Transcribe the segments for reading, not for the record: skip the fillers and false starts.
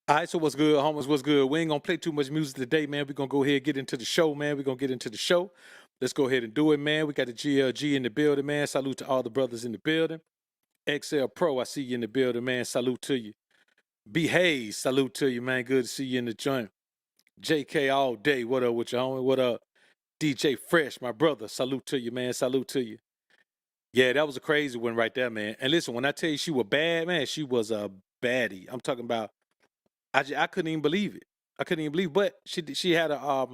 All right, so what's good, homies? What's good? We ain't gonna play too much music today, man. We're gonna go ahead and get into the show, man. We're gonna get into the show. Let's go ahead and do it, man. We got the GLG in the building, man. Salute to all the brothers in the building. XL Pro, I see you in the building, man. Salute to you. B Hayes, salute to you, man. Good to see you in the joint. JK all day. What up with you, homie? What up? DJ Fresh, my brother. Salute to you, man. Salute to you. Yeah, that was a crazy one right there, man. And listen, when I tell you she was bad, man, she was a baddie. I'm talking about I couldn't even believe it. I couldn't even believe, but she had a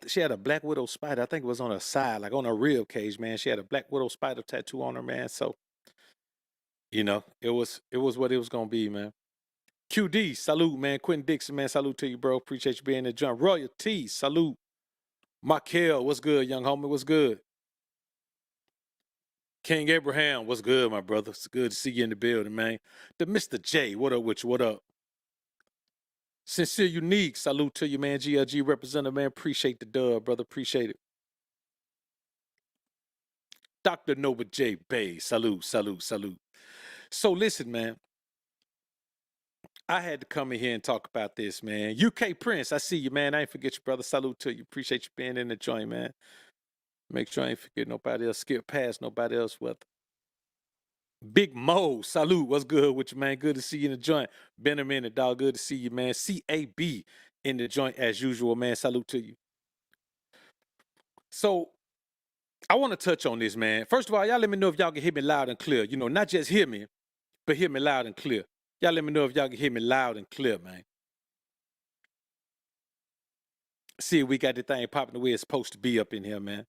she had a Black Widow spider. I think it was on her side, like on her rib cage, man. She had a Black Widow spider tattoo on her, man. So it was what it was gonna be, man. QD, salute, man. Quentin Dixon, man, salute to you, bro. Appreciate you being in the jump. Royalty, salute. Markel, what's good, young homie? What's good? King Abraham, what's good, my brother? It's good to see you in the building, man. The Mr. J, what up with you? What up? Sincere Unique, salute to you, man. GLG representative, man. Appreciate the dub, brother. Appreciate it. Dr. Nova J. Bay, salute, salute, salute. So listen, man. I had to come in here and talk about this, man. UK Prince, I see you, man. I ain't forget you, brother. Salute to you. Appreciate you being in the joint, man. Make sure I ain't forget nobody else. Skip past nobody else with. Big Mo, salute. What's good with you, man? Good to see you in the joint. Been a minute, dog. Good to see you, man. CAB in the joint as usual, man. Salute to you. So I want to touch on this, man. First of all, y'all let me know if y'all can hear me loud and clear. You know, not just hear me, but hear me loud and clear. Y'all let me know if y'all can hear me loud and clear, man. See if we got the thing popping the way it's supposed to be up in here, man.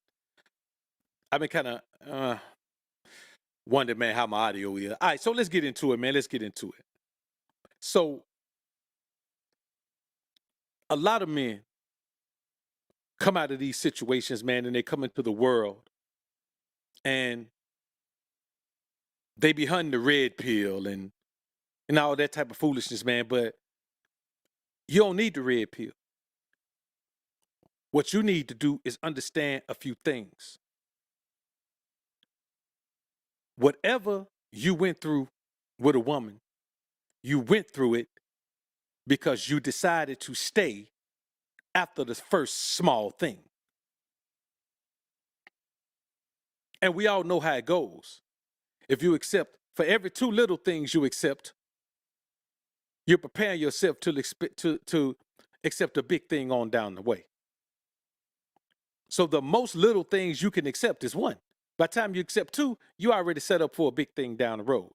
I've been kind of wondering, man, how my audio is. All right, so let's get into it, man. Let's get into it. So a lot of men come out of these situations, man, and they come into the world and they be hunting the red pill and all that type of foolishness, man. But you don't need the red pill. What you need to do is understand a few things. Whatever you went through with a woman, you went through it because you decided to stay after the first small thing. And we all know how it goes. If you accept, for every two little things you accept, you're preparing yourself to accept a big thing on down the way. So the most little things you can accept is one. By the time you accept two, you already set up for a big thing down the road.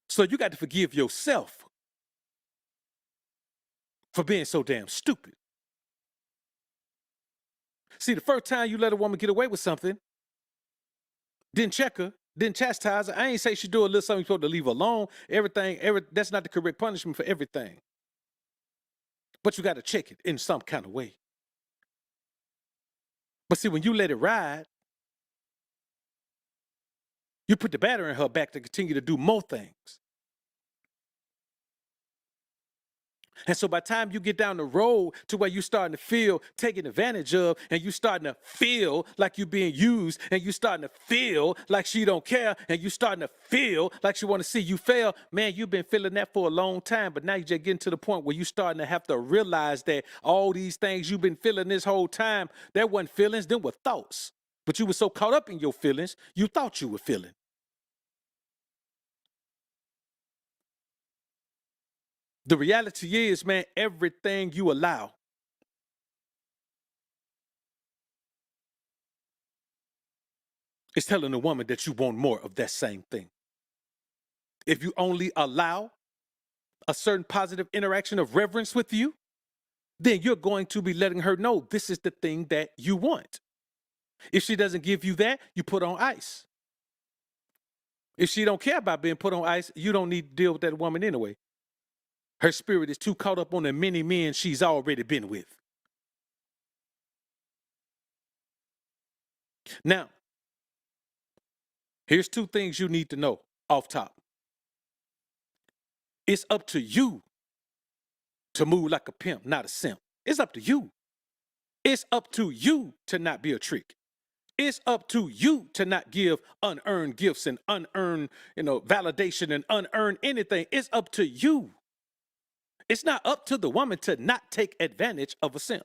So you got to forgive yourself for being so damn stupid. See, the first time you let a woman get away with something, didn't check her, didn't chastise her. I ain't say she do a little something, you're supposed to leave her alone. That's not the correct punishment for everything. But you got to check it in some kind of way. But see, when you let it ride, you put the battery in her back to continue to do more things. And so by the time you get down the road to where you're starting to feel taken advantage of, and you starting to feel like you're being used, and you starting to feel like she don't care, and you starting to feel like she want to see you fail, man, you've been feeling that for a long time, but now you're just getting to the point where you starting to have to realize that all these things you've been feeling this whole time, that wasn't feelings, them were thoughts. But you were so caught up in your feelings, you thought you were feeling. The reality is, man, everything you allow is telling a woman that you want more of that same thing. If you only allow a certain positive interaction of reverence with you, then you're going to be letting her know this is the thing that you want. If she doesn't give you that, you put on ice. If she don't care about being put on ice, you don't need to deal with that woman anyway. Her spirit is too caught up on the many men she's already been with. Now, here's two things you need to know off top. It's up to you to move like a pimp, not a simp. It's up to you. It's up to you to not be a trick. It's up to you to not give unearned gifts and unearned, validation and unearned anything. It's up to you. It's not up to the woman to not take advantage of a simp.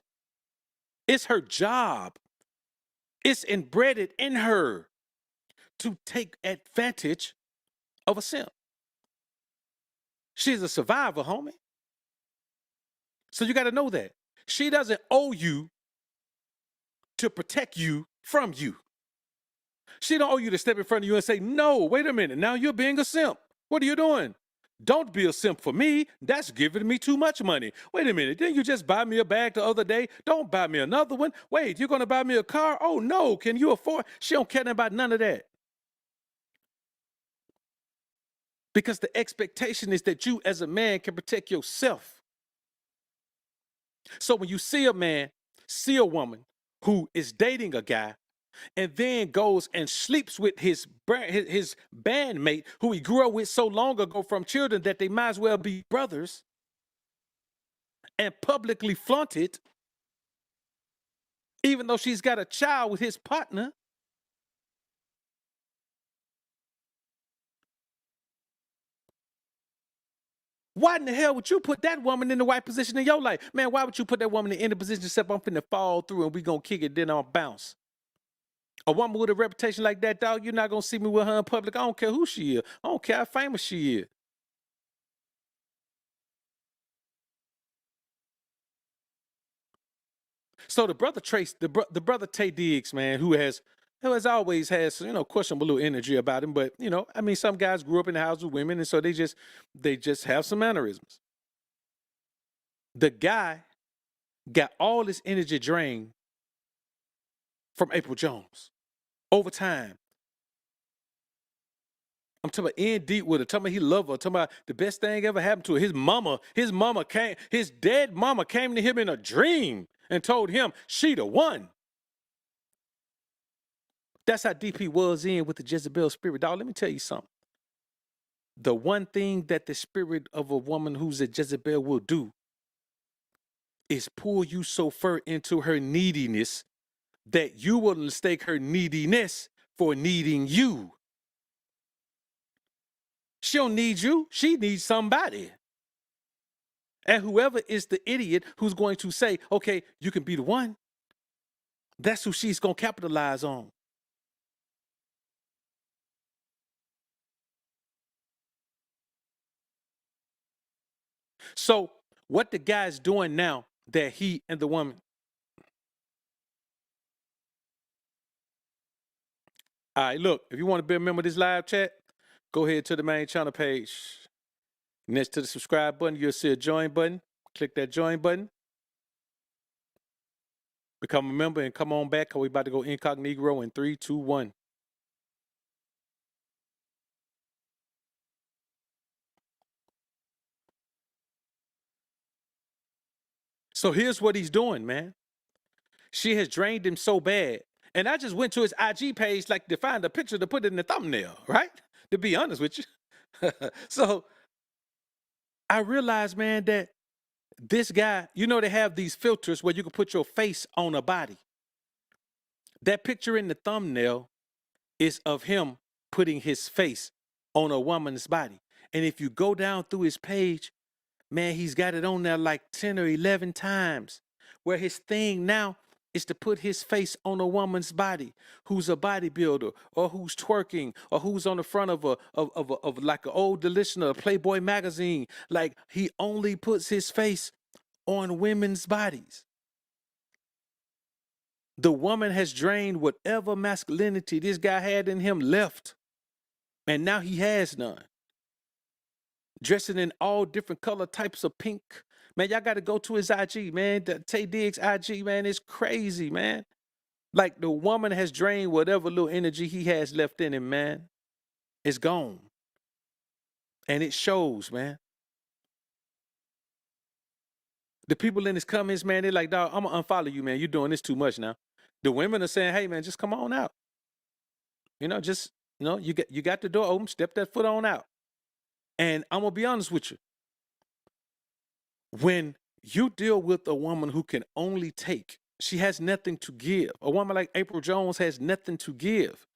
It's her job. It's embedded in her to take advantage of a simp. She's a survivor, homie. So you got to know that. She doesn't owe you to protect you from you. She don't owe you to step in front of you and say, no, wait a minute, now you're being a simp. What are you doing? Don't be a simp for me. That's giving me too much money. Wait a minute, didn't you just buy me a bag the other day? Don't buy me another one. Wait, you're going to buy me a car? Oh, no, can you afford? She don't care about none of that. Because the expectation is that you as a man can protect yourself. So when you see a man, see a woman who is dating a guy, and then goes and sleeps with his bandmate who he grew up with so long ago from children that they might as well be brothers, and publicly flaunt it, even though she's got a child with his partner. Why in the hell would you put that woman in the right position in your life? Man, why would you put that woman in the position except I'm finna fall through and we gonna kick it, then I'll bounce? A woman with a reputation like that, dog, you're not gonna see me with her in public. I don't care who she is. I don't care how famous she is. So the brother brother Taye Diggs, man, who has always has questionable little energy about him, but I mean, some guys grew up in the house with women, and so they just have some mannerisms. The guy got all his energy drained from Apryl Jones over time. I'm talking about in deep with her, talking about he loved her, talking about the best thing ever happened to her. His dead mama came to him in a dream and told him she the one. That's how deep he was in with the Jezebel spirit. Dog, let me tell you something. The one thing that the spirit of a woman who's a Jezebel will do is pull you so far into her neediness that you will mistake her neediness for needing you. She don't need you. She needs somebody. And whoever is the idiot who's going to say, okay, you can be the one, that's who she's going to capitalize on. So what the guy's doing now that he and the woman. All right, look, if you want to be a member of this live chat, go ahead to the main channel page. Next to the subscribe button, you'll see a join button. Click that join button. Become a member and come on back. We're about to go incognito in 3, 2, 1. So here's what he's doing, man. She has drained him so bad. And I just went to his IG page like to find a picture to put it in the thumbnail, right? To be honest with you. So I realized, man, that this guy, they have these filters where you can put your face on a body. That picture in the thumbnail is of him putting his face on a woman's body. And if you go down through his page, man, he's got it on there like 10 or 11 times, where his thing now is to put his face on a woman's body who's a bodybuilder or who's twerking or who's on the front of like an old edition of a Playboy magazine. Like, he only puts his face on women's bodies. The woman has drained whatever masculinity this guy had in him left, and now he has none. Dressing in all different color types of pink. Man, y'all got to go to his IG, man. The Taye Diggs IG, man, it's crazy, man. Like, the woman has drained whatever little energy he has left in him, man. It's gone. And it shows, man. The people in his comments, man, they're like, dog, I'm going to unfollow you, man. You're doing this too much now. The women are saying, hey, man, just come on out. You got the door open, step that foot on out. And I'm going to be honest with you. When you deal with a woman who can only take, she has nothing to give. A woman like Apryl Jones has nothing to give.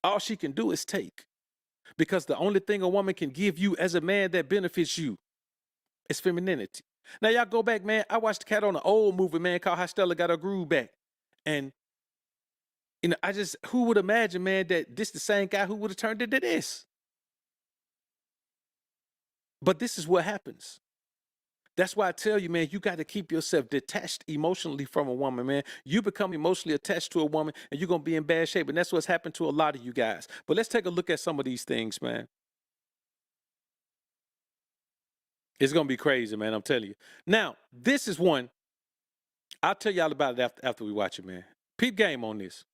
All she can do is take. Because the only thing a woman can give you as a man that benefits you is femininity. Now, y'all go back, man. I watched the cat on an old movie, man, called How Stella Got Her Groove Back. And, who would imagine, man, that this the same guy who would have turned into this? But this is what happens. That's why I tell you, man, you got to keep yourself detached emotionally from a woman, man. You become emotionally attached to a woman and you're going to be in bad shape. And that's what's happened to a lot of you guys. But let's take a look at some of these things, man. It's going to be crazy, man. I'm telling you. Now, this is one. I'll tell y'all about it after we watch it, man. Peep game on this.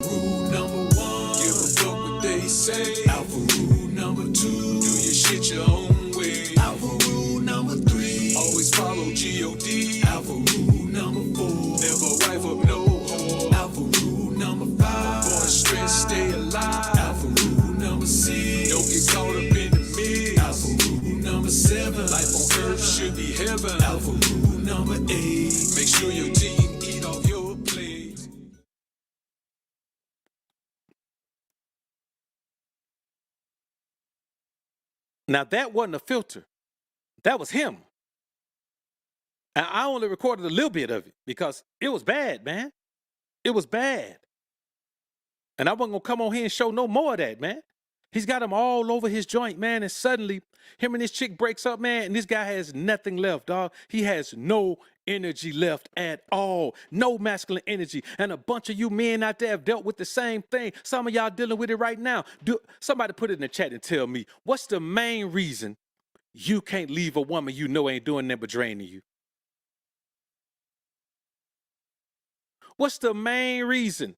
Rule number one, give a fuck what they say. Alpha rule number two, do your shit your own way. Alpha rule number three, always follow G.O.D. Alpha rule number four, never wife up no whore. Alpha rule number five, avoid stress, stay alive. Alpha rule number six, don't get caught up in the mix. Alpha rule number seven, life on earth should be heaven. Alpha rule number eight, make sure your team eat off your plate. Now, that wasn't a filter. That was him. And I only recorded a little bit of it because it was bad, man. It was bad. And I wasn't going to come on here and show no more of that, man. He's got him all over his joint, man. And suddenly, him and his chick breaks up, man. And this guy has nothing left, dog. He has no energy left at all. No masculine energy. And a bunch of you men out there have dealt with the same thing. Some of y'all dealing with it right now. Somebody put it in the chat and tell me, what's the main reason you can't leave a woman you know ain't doing nothing but draining you? What's the main reason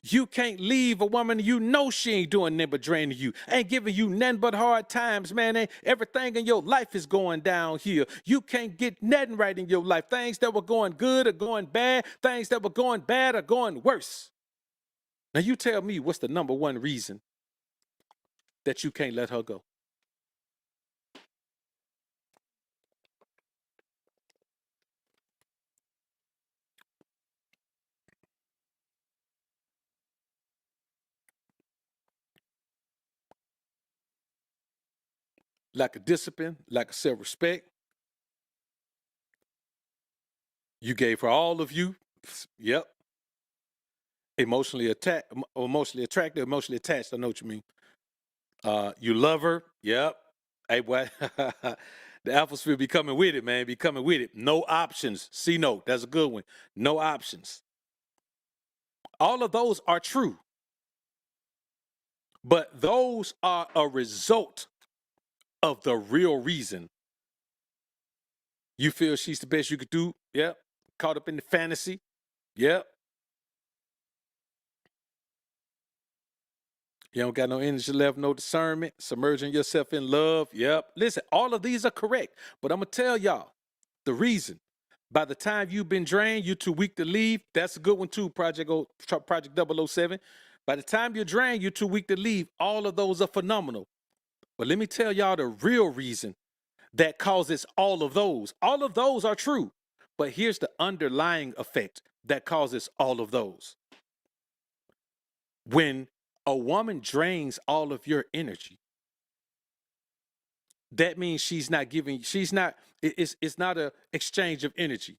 you can't leave a woman you know she ain't doing nothing but draining you, ain't giving you nothing but hard times, man? Everything in your life is going down here. You can't get nothing right in your life. Things that were going good are going bad. Things that were going bad are going worse. Now you tell me, what's the number one reason that you can't let her go? Lack of discipline, lack of self-respect. You gave her all of you. Yep. Emotionally attracted, emotionally attached. I know what you mean. You love her. Yep. Hey, boy. The alphasphere be coming with it, man. Be coming with it. No options. C note. That's a good one. No options. All of those are true. But those are a result of the real reason. You feel she's the best you could do. Yep. Caught up in the fantasy. Yep. You don't got no energy left, no discernment, submerging yourself in love. Yep. Listen, all of these are correct. But I'm going to tell y'all the reason. By the time you've been drained, you're too weak to leave. That's a good one too, Project 007. By the time you're drained, you're too weak to leave. All of those are phenomenal. But let me tell y'all the real reason that causes all of those. All of those are true. But here's the underlying effect that causes all of those. When a woman drains all of your energy, that means it's not a exchange of energy.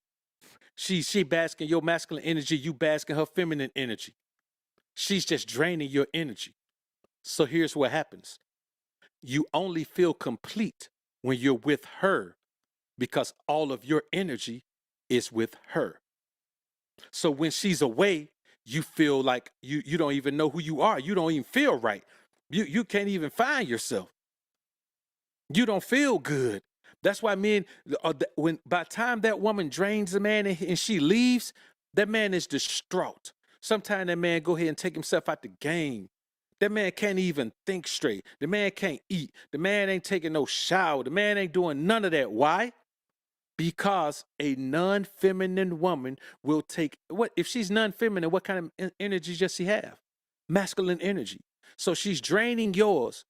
She basking your masculine energy, you basking her feminine energy. She's just draining your energy. So here's what happens. You only feel complete when you're with her because all of your energy is with her. So when she's away, you feel like you don't even know who you are. You don't even feel right. You can't even find yourself. You don't feel good. That's why men, when by the time that woman drains a man and she leaves, that man is distraught. Sometimes that man go ahead and take himself out the game. That man can't even think straight. The man can't eat. The man ain't taking no shower. The man ain't doing none of that. Why? Because a non-feminine woman will take, what if she's non-feminine, what kind of energy does she have? Masculine energy. So she's draining yours,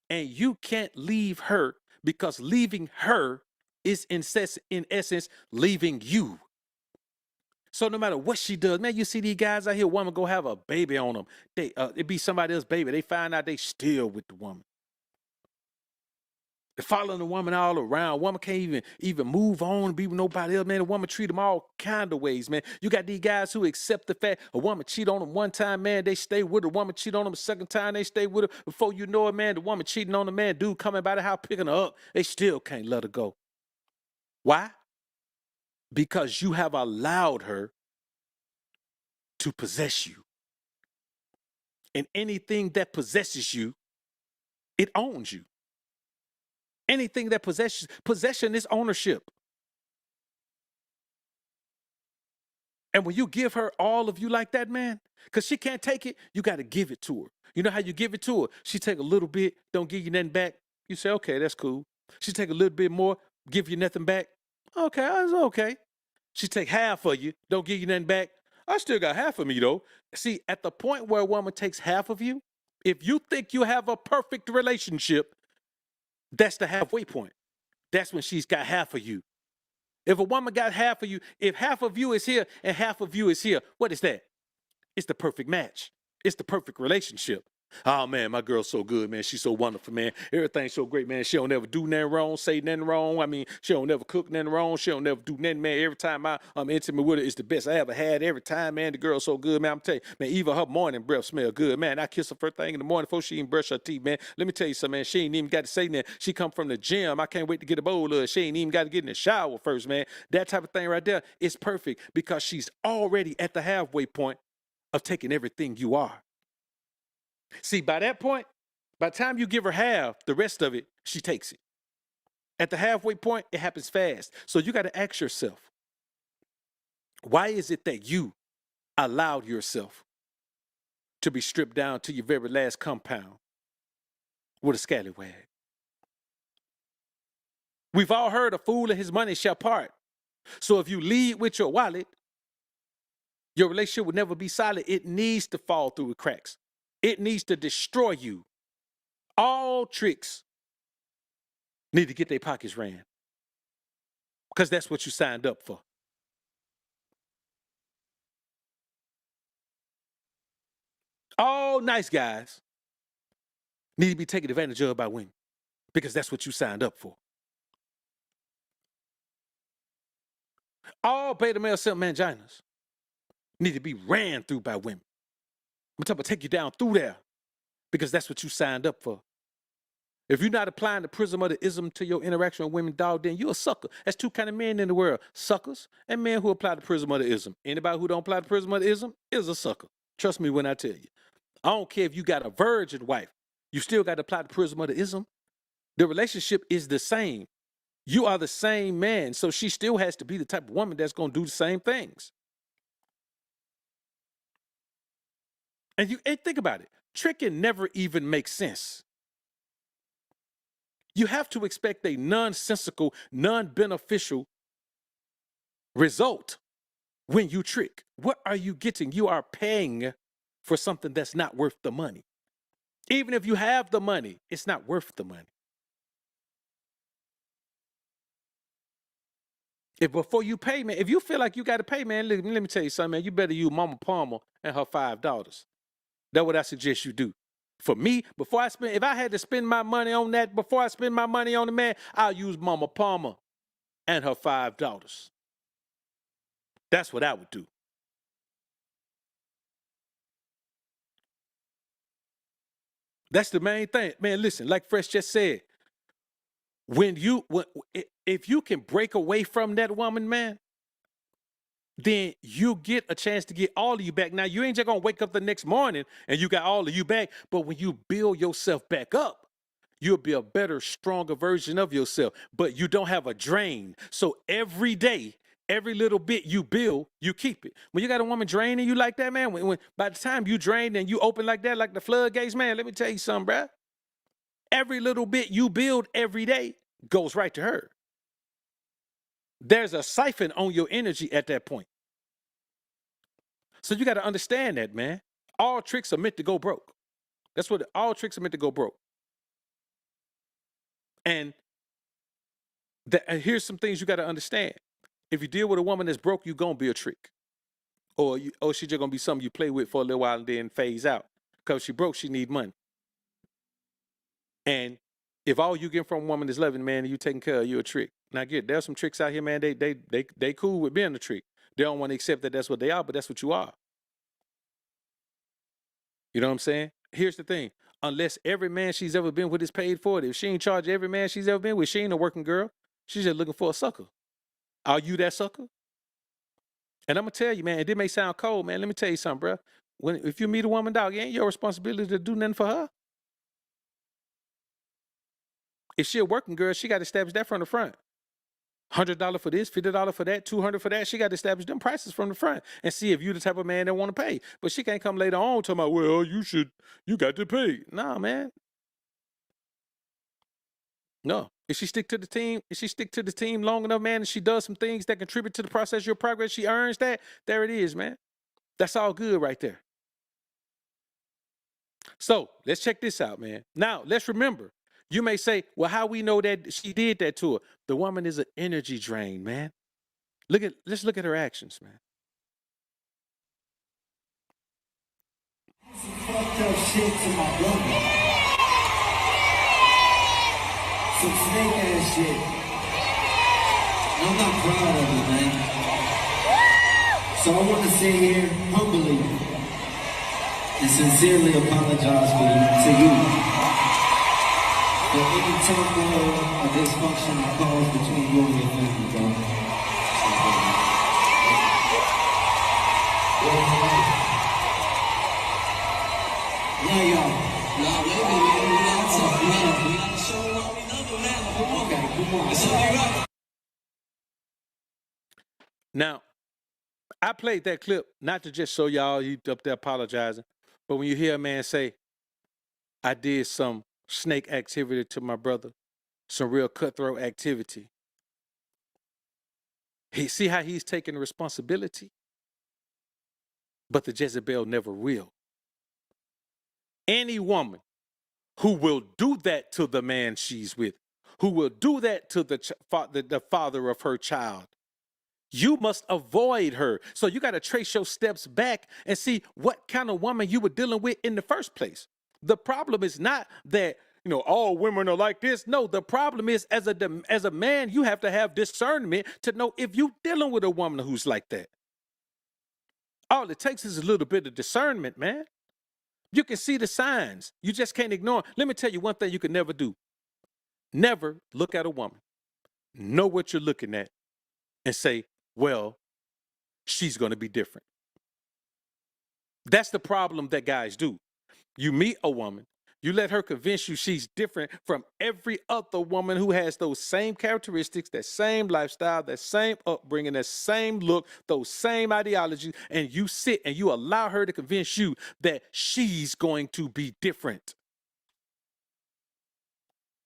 and you can't leave her because leaving her is in essence leaving you. So no matter what she does, man, you see these guys out here, woman go have a baby on them. It be somebody else's baby. They find out they still with the woman. They're following the woman all around. Woman can't even move on and be with nobody else, man. The woman treat them all kind of ways, man. You got these guys who accept the fact a woman cheat on them one time, man, they stay with her. Woman cheat on them a second time, they stay with her. Before you know it, man, the woman cheating on the man, dude coming by the house picking her up. They still can't let her go. Why? Because you have allowed her to possess you. And anything that possesses you, it owns you. Anything that possession is ownership. And when you give her all of you like that, man, because she can't take it, you got to give it to her. You know how you give it to her? She take a little bit, don't give you nothing back. You say, okay, that's cool. She take a little bit more, give you nothing back. Okay, that's okay. She take half of you, don't give you nothing back. I still got half of me, though. See, at the point where a woman takes half of you, if you think you have a perfect relationship, that's the halfway point. That's when she's got half of you. If a woman got half of you, if half of you is here and half of you is here, what is that? It's the perfect match. It's the perfect relationship. Oh man, my girl's so good, man. She's so wonderful, man. Everything's so great, man. She don't never do nothing wrong, say nothing wrong. I mean, she don't never cook nothing wrong. She don't never do nothing, man. Every time I'm intimate with her, it's the best I ever had. Every time, man, the girl's so good, man. I'm telling you, man, even her morning breath smell good, man. I kiss her first thing in the morning before she even brush her teeth, man. Let me tell you something, man. She ain't even got to say nothing. She come from the gym. I can't wait to get a bowl of her. She ain't even got to get in the shower first, man. That type of thing right there is perfect because she's already at the halfway point of taking everything you are. See, by that point, by the time you give her half, the rest of it, she takes it. At the halfway point, it happens fast. So you got to ask yourself, why is it that you allowed yourself to be stripped down to your very last compound with a scallywag? We've all heard a fool and his money shall part. So if you lead with your wallet, your relationship will never be solid. It needs to fall through the cracks. It needs to destroy you. All tricks need to get their pockets ran because that's what you signed up for. All nice guys need to be taken advantage of by women because that's what you signed up for. All beta male simp manginas need to be ran through by women. I'm talking about take you down through there because that's what you signed up for. If you're not applying the prism of the ism to your interaction with women, dog, then you're a sucker. That's two kind of men in the world, suckers and men who apply the prism of the ism. Anybody who don't apply the prism of the ism is a sucker. Trust me when I tell you. I don't care if you got a virgin wife. You still got to apply the prism of the ism. The relationship is the same. You are the same man, so she still has to be the type of woman that's going to do the same things. And think about it. Tricking never even makes sense. You have to expect a nonsensical, non-beneficial result when you trick. What are you getting? You are paying for something that's not worth the money. Even if you have the money, it's not worth the money. If before you pay, man, if you feel like you got to pay, man, let me tell you something, man. You better use Mama Palmer and her $5. That's what I suggest you do. For me, if I had to spend my money on that, before I spend my money on the man, I'll use Mama Palmer and her $5. That's what I would do. That's the main thing. Man, listen, like Fresh just said, if you can break away from that woman, man, then you get a chance to get all of you back. Now, you ain't just gonna wake up the next morning and you got all of you back, but when you build yourself back up, you'll be a better, stronger version of yourself, but you don't have a drain. So every day, every little bit you build, you keep it. When you got a woman draining you like that, man, when by the time you drain and you open like that, like the floodgates, man, let me tell you something, bruh. Every little bit you build every day goes right to her. There's a siphon on your energy at that point. So you got to understand that, man. All tricks are meant to go broke. That's what all tricks are meant to go broke. And here's some things you got to understand. If you deal with a woman that's broke, you're going to be a trick. or she just gonna be something you play with for a little while and then phase out. Because she broke, she need money. And if all you get from a woman is loving, man, and you taking care of, you a trick. Now there's some tricks out here, man. They cool with being a trick. They don't want to accept that that's what they are, but that's what you are. You know what I'm saying? Here's the thing. Unless every man she's ever been with is paid for it, if she ain't charge every man she's ever been with, she ain't a working girl. She's just looking for a sucker. Are you that sucker? And I'm gonna tell you, man, it may sound cold, man. Let me tell you something, bro. If you meet a woman, dog, it ain't your responsibility to do nothing for her. If she a working girl, she got to establish that from the front. $100 for this, $50 for that, $200 for that. She got to establish them prices from the front and see if you the type of man that want to pay. But she can't come later on talking about, well, you got to pay. Nah, man. No. If she stick to the team long enough, man, and she does some things that contribute to the process of your progress, she earns that. There it is, man. That's all good right there. So let's check this out, man. Now, let's remember, you may say, well, how we know that she did that to her? The woman is an energy drain, man. Let's look at her actions, man. Some fucked up shit to my brother. Some snake ass shit. I'm not proud of it, man. So I want to sit here humbly and sincerely apologize to you for any turmoil or dysfunction I caused between you and your family, bro. Yeah, y'all. Nah, wait a minute, man. We gotta show why we love them now. Come on. Okay, come on. It's only right. Now, I played that clip not to just show y'all you up there apologizing, but when you hear a man say, I did some snake activity to my brother, some real cutthroat activity. See how he's taking responsibility? But the Jezebel never will. Any woman who will do that to the man she's with, who will do that to the father of her child, you must avoid her. So you got to trace your steps back and see what kind of woman you were dealing with in the first place. The problem is not that, all women are like this. No, the problem is as a man, you have to have discernment to know if you're dealing with a woman who's like that. All it takes is a little bit of discernment, man. You can see the signs. You just can't ignore them. Let me tell you one thing you can never do. Never look at a woman, know what you're looking at, and say, well, she's going to be different. That's the problem that guys do. You meet a woman, you let her convince you she's different from every other woman who has those same characteristics, that same lifestyle, that same upbringing, that same look, those same ideologies, and you sit and you allow her to convince you that she's going to be different.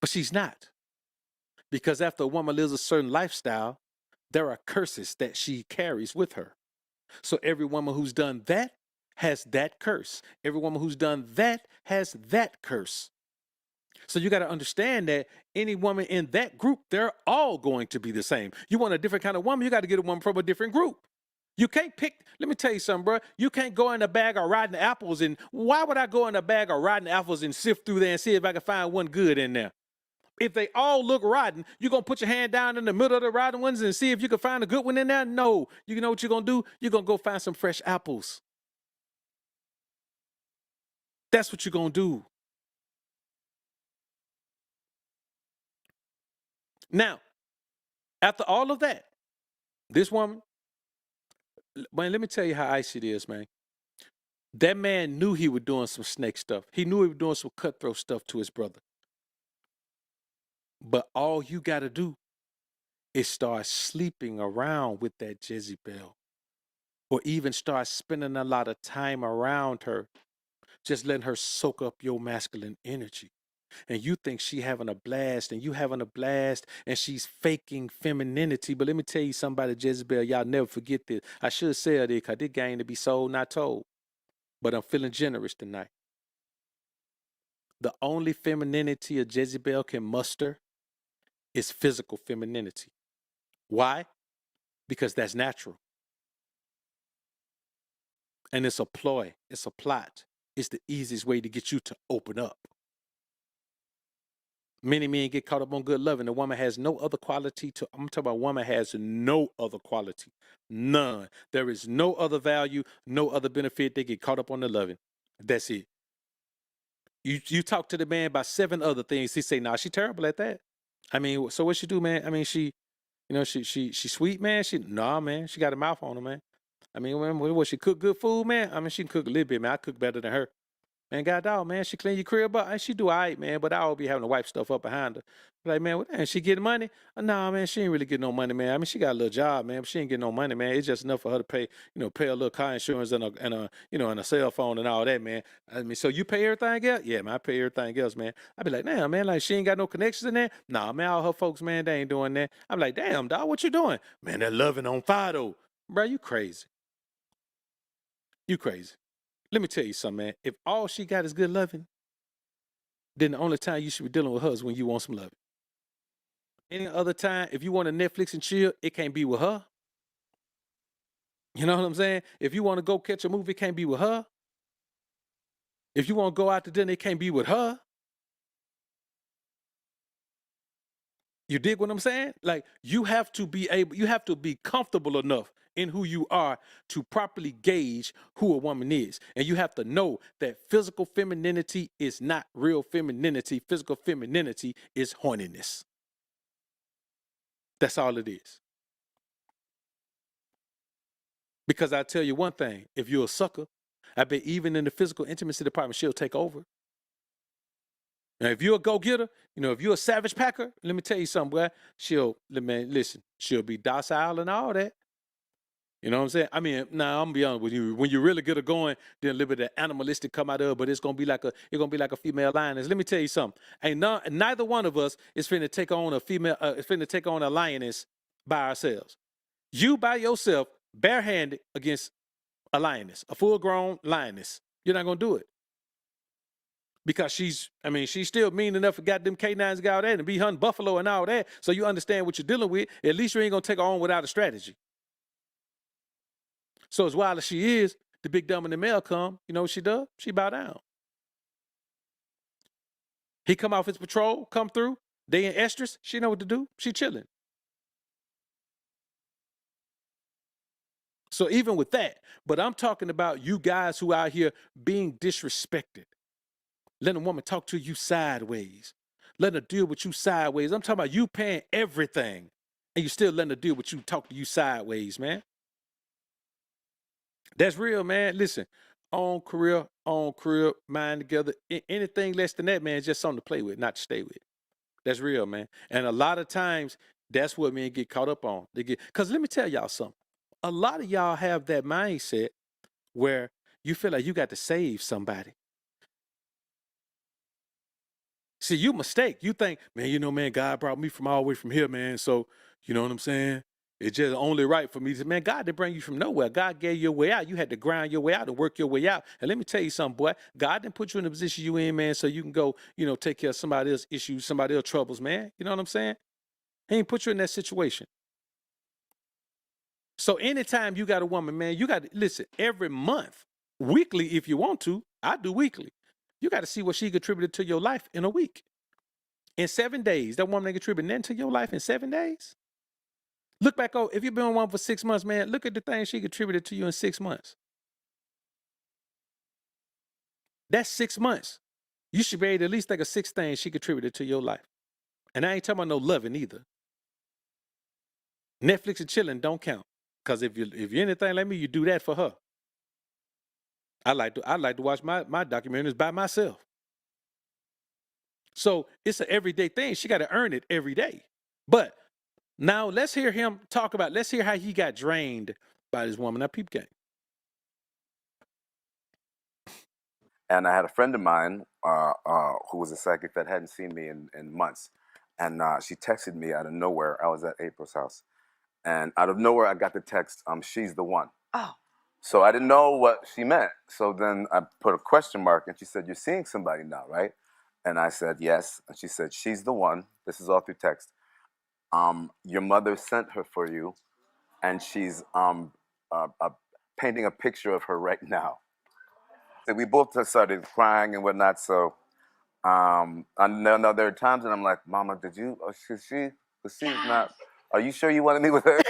But she's not. Because after a woman lives a certain lifestyle, there are curses that she carries with her. So every woman who's done that has that curse. Every woman who's done that has that curse. So you got to understand that any woman in that group, they're all going to be the same. You want a different kind of woman, you got to get a woman from a different group. You can't pick, let me tell you something, bro. You can't go in a bag of rotten apples and why would I go in a bag of rotten apples and sift through there and see if I can find one good in there? If they all look rotten, you're going to put your hand down in the middle of the rotten ones and see if you can find a good one in there? No. You know what you're going to do? You're going to go find some fresh apples. That's what you're going to do. Now, after all of that, this woman, man, let me tell you how icy it is, man. That man knew he was doing some snake stuff. He knew he was doing some cutthroat stuff to his brother. But all you got to do is start sleeping around with that Jezebel, or even start spending a lot of time around her, just letting her soak up your masculine energy. And you think she having a blast and you having a blast and she's faking femininity. But let me tell you something about Jezebel. Y'all never forget this. I should say it because this game to be sold, not told. But I'm feeling generous tonight. The only femininity a Jezebel can muster is physical femininity. Why? Because that's natural. And it's a ploy. It's a plot. It's the easiest way to get you to open up. Many men get caught up on good loving. The woman has no other quality to, I'm talking about woman has no other quality. None. There is no other value, no other benefit. They get caught up on the loving. That's it. You talk to the man about 7 other things. He say, nah, she terrible at that. I mean, so what she do, man? I mean, she sweet, man. Nah, man. She got a mouth on her, man. I mean, what she cook good food, man? I mean, she can cook a little bit, man. I cook better than her. Man, god dog, man, she clean your crib up. And she do all right, man, but I always be having to wipe stuff up behind her. Like, man, what, and she getting money? Nah, man, she ain't really getting no money, man. I mean, she got a little job, man, but she ain't getting no money, man. It's just enough for her to pay, pay a little car insurance and a cell phone and all that, man. I mean, so you pay everything else? Yeah, man, I pay everything else, man. I be like, damn, man, like she ain't got no connections in there? Nah, man, all her folks, man, they ain't doing that. I'm like, damn, dog, what you doing? Man, they're loving on fire, though. Bro, you crazy. You crazy. Let me tell you something, man. If all she got is good loving, then the only time you should be dealing with her is when you want some loving. Any other time, if you want to Netflix and chill, it can't be with her. You know what I'm saying? If you want to go catch a movie, it can't be with her. If you want to go out to dinner, it can't be with her. You dig what I'm saying? Like, you have to be comfortable enough in who you are to properly gauge who a woman is. And you have to know that physical femininity is not real femininity. Physical femininity is horniness. That's all it is. Because I tell you one thing, if you're a sucker, I bet even in the physical intimacy department, she'll take over. Now, if you're a go-getter, if you're a savage packer, let me tell you something, boy. She'll be docile and all that. You know what I'm saying? I mean, I'm gonna be honest with you. When you really get her going, then a little bit of animalistic come out of her, but it's gonna be like a female lioness. Let me tell you something. Neither one of us is finna take on a lioness by ourselves. You by yourself, barehanded against a lioness, a full-grown lioness. You're not gonna do it. Because she's still mean enough for goddamn canines and all that and be hunting buffalo and all that. So you understand what you're dealing with. At least you ain't gonna take her on without a strategy. So as wild as she is, the big dumb and the male come, you know what she does? She bow down. He come off his patrol, come through, they in estrus, she know what to do. She chilling. So even with that, but I'm talking about you guys who out here being disrespected. Letting a woman talk to you sideways. Letting her deal with you sideways. I'm talking about you paying everything and you still letting her deal with you, talk to you sideways, man. That's real, man. Listen, own career, mind together. Anything less than that, man, is just something to play with, not to stay with. That's real, man. And a lot of times, that's what men get caught up on. Because let me tell y'all something. A lot of y'all have that mindset where you feel like you got to save somebody. See, you mistake. You think, man, God brought me from all the way from here, man. So, you know what I'm saying? It's just only right for me to, man, God didn't bring you from nowhere. God gave you a way out. You had to grind your way out and work your way out. And let me tell you something, boy. God didn't put you in the position you in, man, so you can go, take care of somebody else's issues, somebody else's troubles, man. You know what I'm saying? He ain't put you in that situation. So anytime you got a woman, man, you got to, listen, every month, weekly if you want to, I do weekly. You got to see what she contributed to your life in a week. In 7 days, that woman ain't contributing nothing to your life in 7 days. Look back, if you've been on one for 6 months, man, look at the things she contributed to you in 6 months. That's 6 months. You should be able to at least think of 6 things she contributed to your life. And I ain't talking about no loving either. Netflix and chilling don't count. Because if you're anything like me, you do that for her. I like to watch my documentaries by myself. So it's an everyday thing. She got to earn it every day. But now let's hear how he got drained by this woman. Now, peep game. And I had a friend of mine who was a psychic that hadn't seen me in months. And she texted me out of nowhere. I was at Apryl's house. And out of nowhere, I got the text, she's the one. Oh. So I didn't know what she meant. So then I put a question mark and she said, you're seeing somebody now, right? And I said, yes. And she said, she's the one. This is all through text. Your mother sent her for you. And she's painting a picture of her right now. And we both just started crying and whatnot. So and then there are times that I'm like, Mama, did you? Oh, she's not. Are you sure you want to meet with her?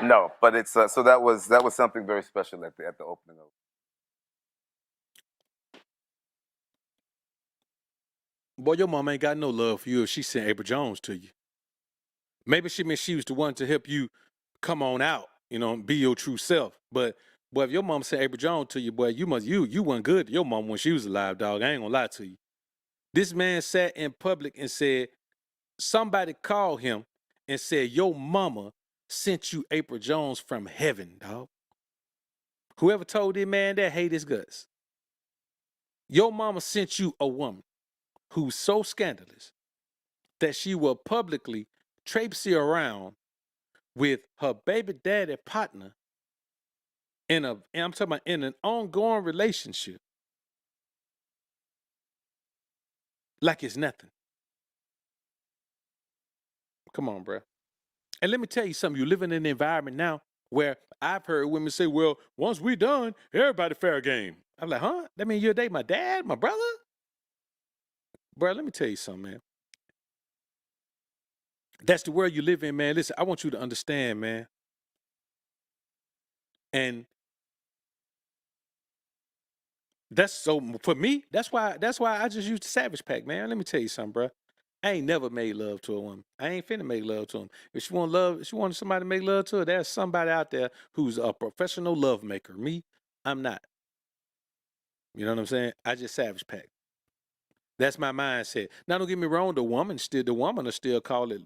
No, but it's so that was something very special at the opening of. Boy, your mom ain't got no love for you if she sent Apryl Jones to you. Maybe she meant she was the one to help you come on out, you know, be your true self. But boy, if your mom sent Apryl Jones to you, boy, you wasn't good to your mom when she was alive, dog. I ain't gonna lie to you. This man sat in public and said, somebody called him and said, your mama sent you Apryl Jones from heaven, dog. Whoever told this man that hate his guts. Your mama sent you a woman who's so scandalous that she will publicly traipse you around with her baby daddy partner and I'm talking about in an ongoing relationship like it's nothing. Come on, bro. And let me tell you something. You living in an environment now where I've heard women say, well, once we done, everybody fair game. I'm like, huh? That mean you'll date my dad, my brother? Bro, let me tell you something, man. That's the world you live in, man. Listen, I want you to understand, man. And that's so for me, that's why I just use the Savage Pack, man. Let me tell you something, bro. I ain't never made love to a woman. I ain't finna make love to him. If she want love, if she want somebody to make love to her, there's somebody out there who's a professional love maker. Me, I'm not. You know what I'm saying? I just Savage Pack. That's my mindset. Now, don't get me wrong. The woman will still call it,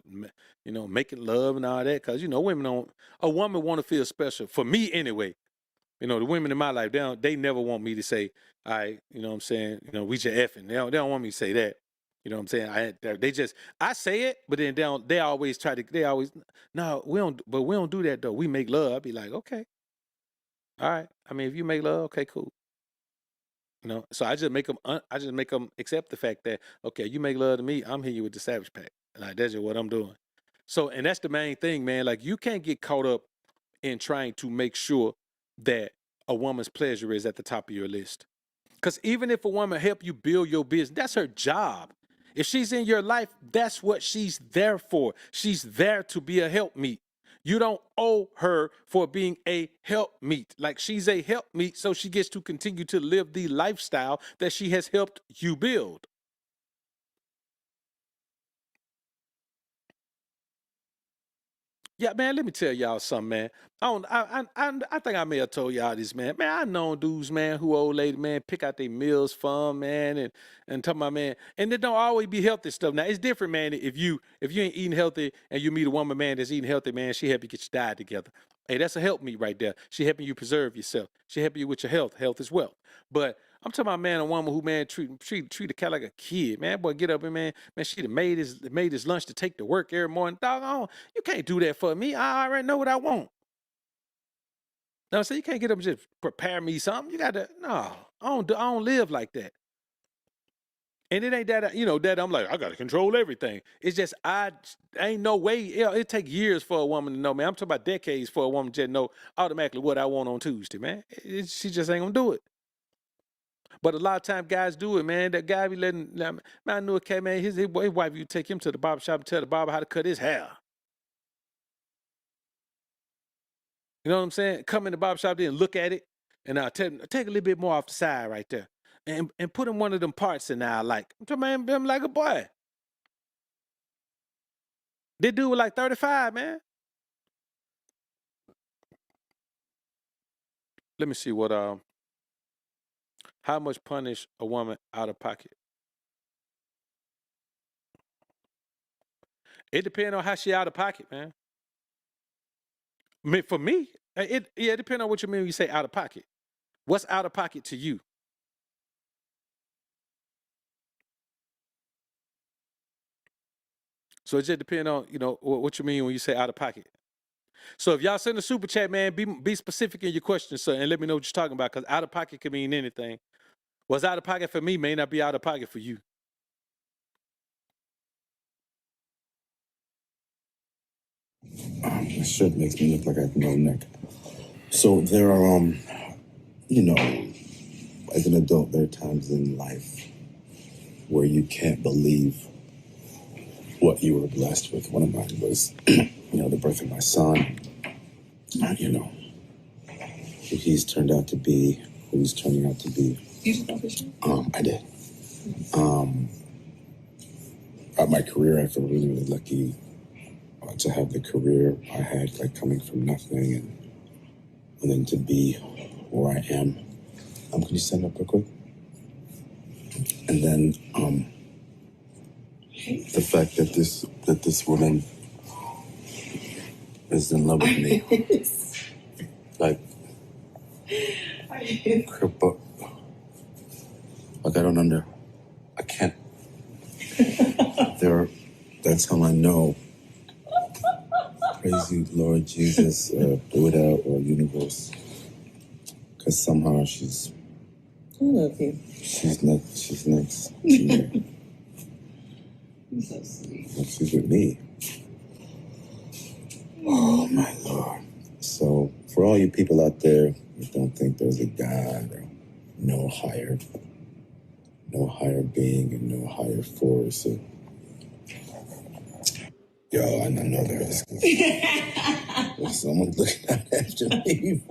you know, making love and all that. Cause you know, a woman want to feel special. For me, anyway. You know, the women in my life, they never want me to say, all right, you know what I'm saying? You know, we just effing. They don't want me to say that. You know what I'm saying? I say it, but then they always no, we don't do that though. We make love. I'd be like, okay, all right. I mean, if you make love, okay, cool. You know, so I just make them accept the fact that, okay, you make love to me, I'm hitting you with the Savage Pack. Like, that's just what I'm doing. So, and that's the main thing, man. Like, you can't get caught up in trying to make sure that a woman's pleasure is at the top of your list. Because even if a woman help you build your business, that's her job. If she's in your life, that's what she's there for. She's there to be a helpmeet. You don't owe her for being a helpmeet. Like, she's a helpmeet, so she gets to continue to live the lifestyle that she has helped you build. Yeah, man, let me tell y'all something, man. I think I may have told y'all this, man. Man, I know dudes, man, who old lady, man, pick out their meals for 'em, man, and talk about, man, and it don't always be healthy stuff. Now, it's different, man, if you ain't eating healthy and you meet a woman, man, that's eating healthy, man, she help you get your diet together. Hey, that's a help me right there. She helping you preserve yourself. She helping you with your health. Health is wealth. But I'm talking about, man, a woman who, man, treat a cat like a kid, man. Boy, get up and, man, she done made his lunch to take to work every morning. Doggone, you can't do that for me. I already know what I want. No, so you can't get up and just prepare me something. You gotta, no, I don't live like that. And it ain't that, you know, that I'm like, I gotta control everything. It's just, ain't no way. It take years for a woman to know, man. I'm talking about decades for a woman to just know automatically what I want on Tuesday, man. She just ain't gonna do it. But a lot of times guys do it, man. That guy be letting, man, I knew a cat, man, his wife, you take him to the barber shop and tell the barber how to cut his hair. You know what I'm saying? Come in the barber shop there and look at it, and I'll take a little bit more off the side right there. And put in one of them parts in there I like. I'm talking about him like a boy. This dude was like 35, man. Let me see what how much punish a woman out of pocket. It depends on how she out of pocket, man. I mean, for me, it depends on what you mean when you say out of pocket. What's out of pocket to you? So it just depends on, you know, what you mean when you say out of pocket. So if y'all send a super chat, man, be specific in your question, sir, and let me know what you're talking about, because out of pocket can mean anything. What's out of pocket for me may not be out of pocket for you. This shirt makes me look like I have no neck. So there are, you know, as an adult, there are times in life where you can't believe what you were blessed with. One of mine was, the birth of my son. You know, who he's turned out to be, who he's turning out to be. You just auditioned? I did. My career, I feel really, really lucky to have the career I had, like coming from nothing and then to be where I am. Can you stand up real quick? And then the fact that this woman is in love with me, like, like I can't. That's how I know. Praise you, Lord Jesus, Buddha, or universe, because somehow she's. I love you. She's next. You're so sweet. she's with me. Oh my Lord. So for all you people out there who don't think there's a God or no higher being and no higher force, yo, I know there is. Someone's looking out after me.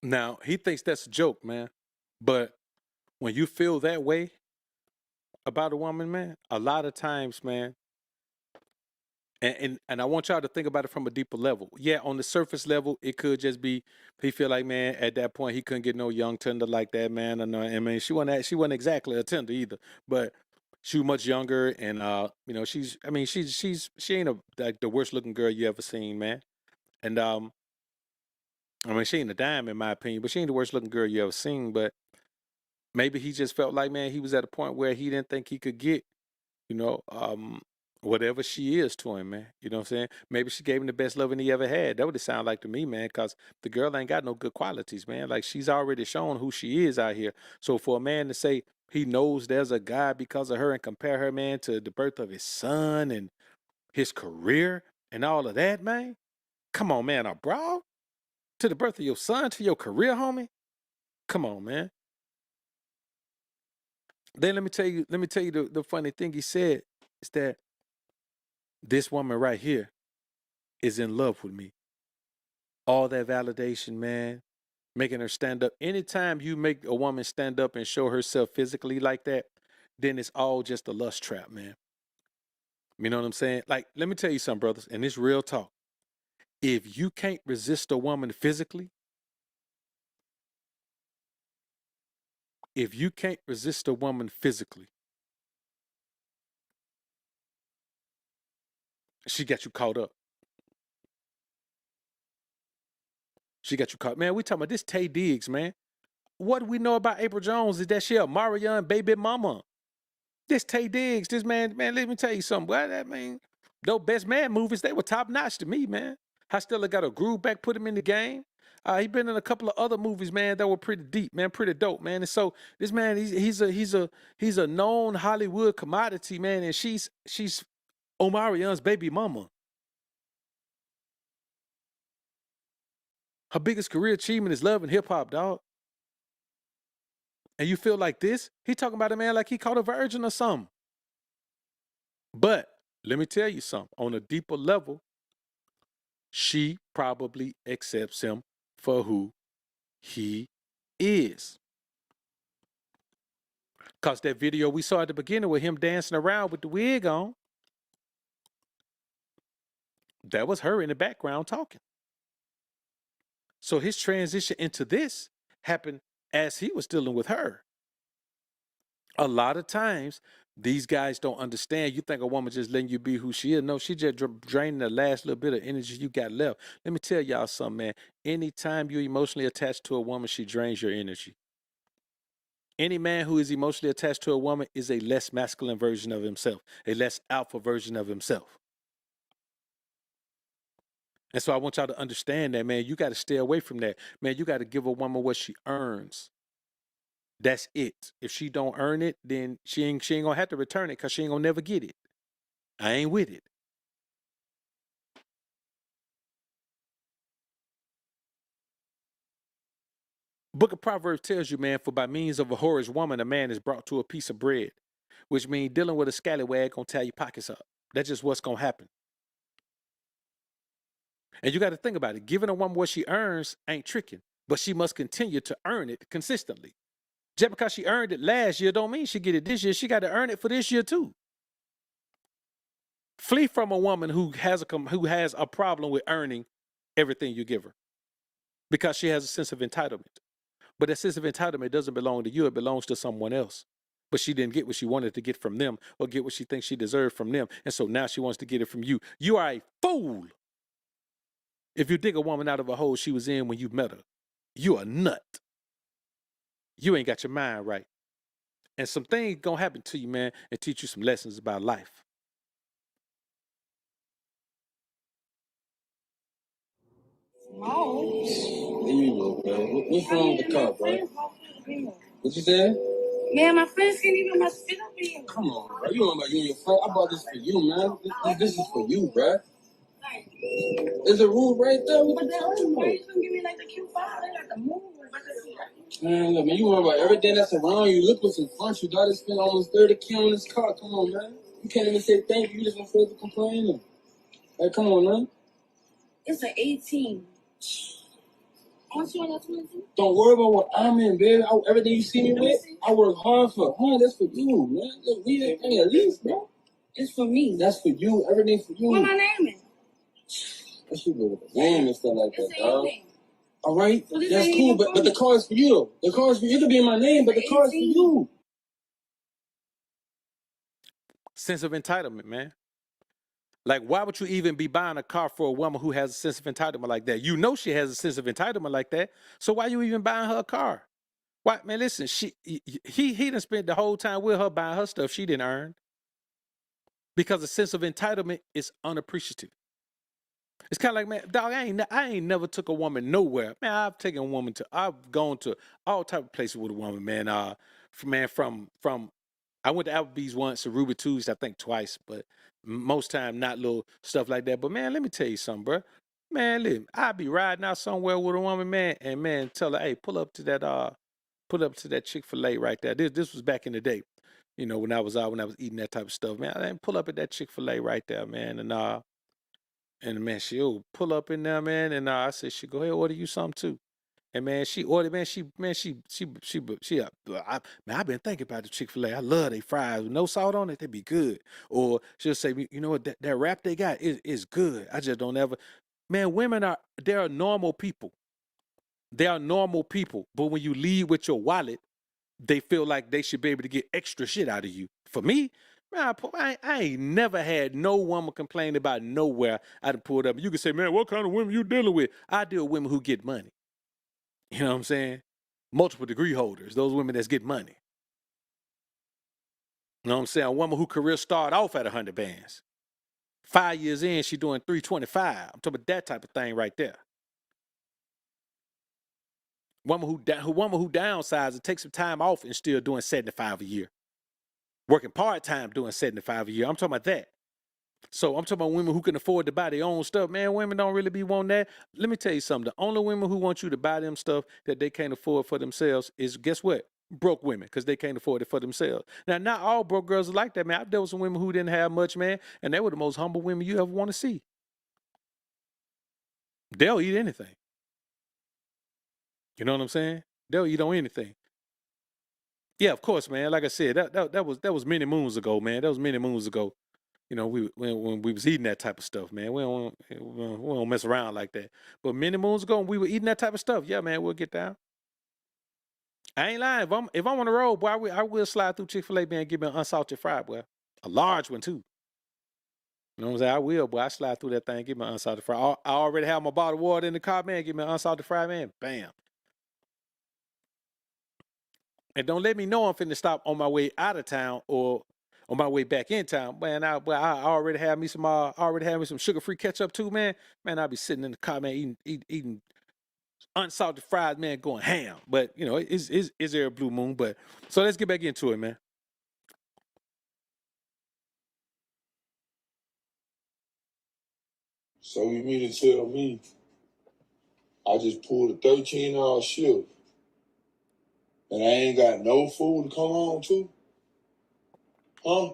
Now, he thinks that's a joke, man. But when you feel that way about a woman, man, a lot of times, man, and I want y'all to think about it from a deeper level. Yeah, on the surface level, it could just be he feel like, man, at that point he couldn't get no young tender like that, man. I mean, she wasn't exactly a tender either, but she was much younger, and she ain't like the worst looking girl you ever seen, man. And I mean, she ain't a dime in my opinion, but she ain't the worst looking girl you ever seen. But maybe he just felt like, man, he was at a point where he didn't think he could get, you know, whatever she is to him, man. You know what I'm saying? Maybe she gave him the best loving he ever had. That would it sound like to me, man, because the girl ain't got no good qualities, man. Like she's already shown who she is out here. So for a man to say he knows there's a God because of her and compare her, man, to the birth of his son and his career and all of that, man. Come on, man, bro. To the birth of your son, to your career, homie. Come on, man. Then let me tell you the funny thing he said is that this woman right here is in love with me. All that validation, man, making her stand up. Anytime you make a woman stand up and show herself physically like that, then it's all just a lust trap, man. You know what I'm saying? Like, let me tell you something, brothers, and it's real talk. If you can't resist a woman physically, if you can't resist a woman physically, she got you caught up. She got you caught. Man, we talking about this Taye Diggs, man. What do we know about Apryl Jones is that she a Marion baby mama. This Taye Diggs, this man, let me tell you something. Well, that mean, those Best Man movies, they were top notch to me, man. I still got a groove back, put him in the game. He been in a couple of other movies, man, that were pretty deep, man, pretty dope, man. And so this man, he's a known Hollywood commodity, man, and she's Omarion's baby mama. Her biggest career achievement is love and hip hop, dog. And you feel like this? He talking about a man like he caught a virgin or something. But let me tell you something. On a deeper level, she probably accepts him for who he is. Because that video we saw at the beginning with him dancing around with the wig on, that was her in the background talking. So his transition into this happened as he was dealing with her. A lot of times, these guys don't understand. You think a woman just letting you be who she is. No, she just draining the last little bit of energy you got left. Let me tell y'all something, man. Anytime you're emotionally attached to a woman, she drains your energy. Any man who is emotionally attached to a woman is a less masculine version of himself, a less alpha version of himself. And so I want y'all to understand that, man. You got to stay away from that. Man, you got to give a woman what she earns. That's it. If she don't earn it, then she ain't gonna have to return it because she ain't gonna never get it. I ain't with it. Book of Proverbs tells you, man, for by means of a whorish woman, a man is brought to a piece of bread, which means dealing with a scallywag gonna tear your pockets up. That's just what's gonna happen. And you got to think about it. Giving a woman what she earns ain't tricking, but she must continue to earn it consistently. Just because she earned it last year don't mean she get it this year. She got to earn it for this year too. Flee from a woman who has a problem with earning everything you give her because she has a sense of entitlement. But that sense of entitlement doesn't belong to you. It belongs to someone else. But she didn't get what she wanted to get from them or get what she thinks she deserved from them. And so now she wants to get it from you. You are a fool if you dig a woman out of a hole she was in when you met her. You a nut. You ain't got your mind right. And some things gonna happen to you, man, and teach you some lessons about life. There you go, man. What's wrong with the car, bro? What you said? Man, my friends can't even my spit up here. Come on, bro. You know about you and your friend. I bought this for you, man. This is for you, bro. There's a rule right there. What the hell? Why you gonna give me like the Q5? They got the move. Man, look, man, you worry about everything that's around you. Look what's in front of you. Daughter spent almost 30K on this car. Come on, man. You can't even say thank you. You just gonna feel the complaining. Like, come on, man. It's an 18. Aren't you on that 22? Don't worry about what I'm in, baby. Everything you see me with, I work hard for. Huh? That's for you, man. Look, we ain't at least, bro. It's for me. That's for you. Everything's for you. What my name is? That should go with the name and stuff like that, dog. All right, so that's cool, but the car is for you, though. The car is for you. It could be in my name, but the car is for you. Sense of entitlement, man. Like, why would you even be buying a car for a woman who has a sense of entitlement like that? You know she has a sense of entitlement like that. So why you even buying her a car? Why, man, listen, he done spent the whole time with her buying her stuff she didn't earn. Because a sense of entitlement is unappreciative. It's kind of like, man, dog, I ain't never took a woman nowhere. Man, I've gone to all type of places with a woman, man. From I went to Applebee's once, to Ruby Tuesday, I think twice, but most time not little stuff like that. But man, let me tell you something, bro. Man, listen, I'd be riding out somewhere with a woman, man, and man, tell her, hey, pull up to that Chick-fil-A right there. This was back in the day, you know, when I was eating that type of stuff, man. I pull up at that Chick-fil-A right there, man, and man, she'll pull up in there, man, and I said, she go ahead, order you something too. And man, she ordered, man, man, I've been thinking about the Chick-fil-A. I love they fries with no salt on it. They be good. Or she'll say, you know what, that wrap they got is good. I just don't ever, man, they are normal people. They are normal people. But when you leave with your wallet, they feel like they should be able to get extra shit out of you. For me, man, I ain't never had no woman complain about nowhere I done pulled up. You can say, man, what kind of women you dealing with? I deal with women who get money. You know what I'm saying? Multiple degree holders, those women that get money. You know what I'm saying? A woman who career started off at 100 bands. 5 years in, she doing 325. I'm talking about that type of thing right there. Woman who downsizes and takes some time off and still doing 75 a year. Working part-time doing 75 a year. I'm talking about that. So I'm talking about women who can afford to buy their own stuff. Man, women don't really be wanting that. Let me tell you something. The only women who want you to buy them stuff that they can't afford for themselves is, guess what? Broke women, because they can't afford it for themselves. Now, not all broke girls are like that, man. I've dealt with some women who didn't have much, man, and they were the most humble women you ever want to see. They'll eat anything. You know what I'm saying? They'll eat on anything. Yeah, of course, man. Like I said, that was many moons ago, man. That was many moons ago. You know, when we was eating that type of stuff, man. We don't mess around like that. But many moons ago, when we were eating that type of stuff, yeah, man, we'll get down. I ain't lying. If I'm on the road, boy, I will slide through Chick-fil-A, man, and give me an unsalted fry, boy. A large one, too. You know what I'm saying? I will, boy. I slide through that thing, give me an unsalted fry. I already have my bottle of water in the car, man. Give me an unsalted fry, man. Bam. And don't let me know I'm finna stop on my way out of town or on my way back in town. Man, I already have me some sugar-free ketchup too, man. Man, I'll be sitting in the car, man, eating unsalted fries, man, going ham. But you know, is there a blue moon? But so let's get back into it, man. So you mean to tell me I just pulled a 13-hour shift And I ain't got no food to come home to? Huh?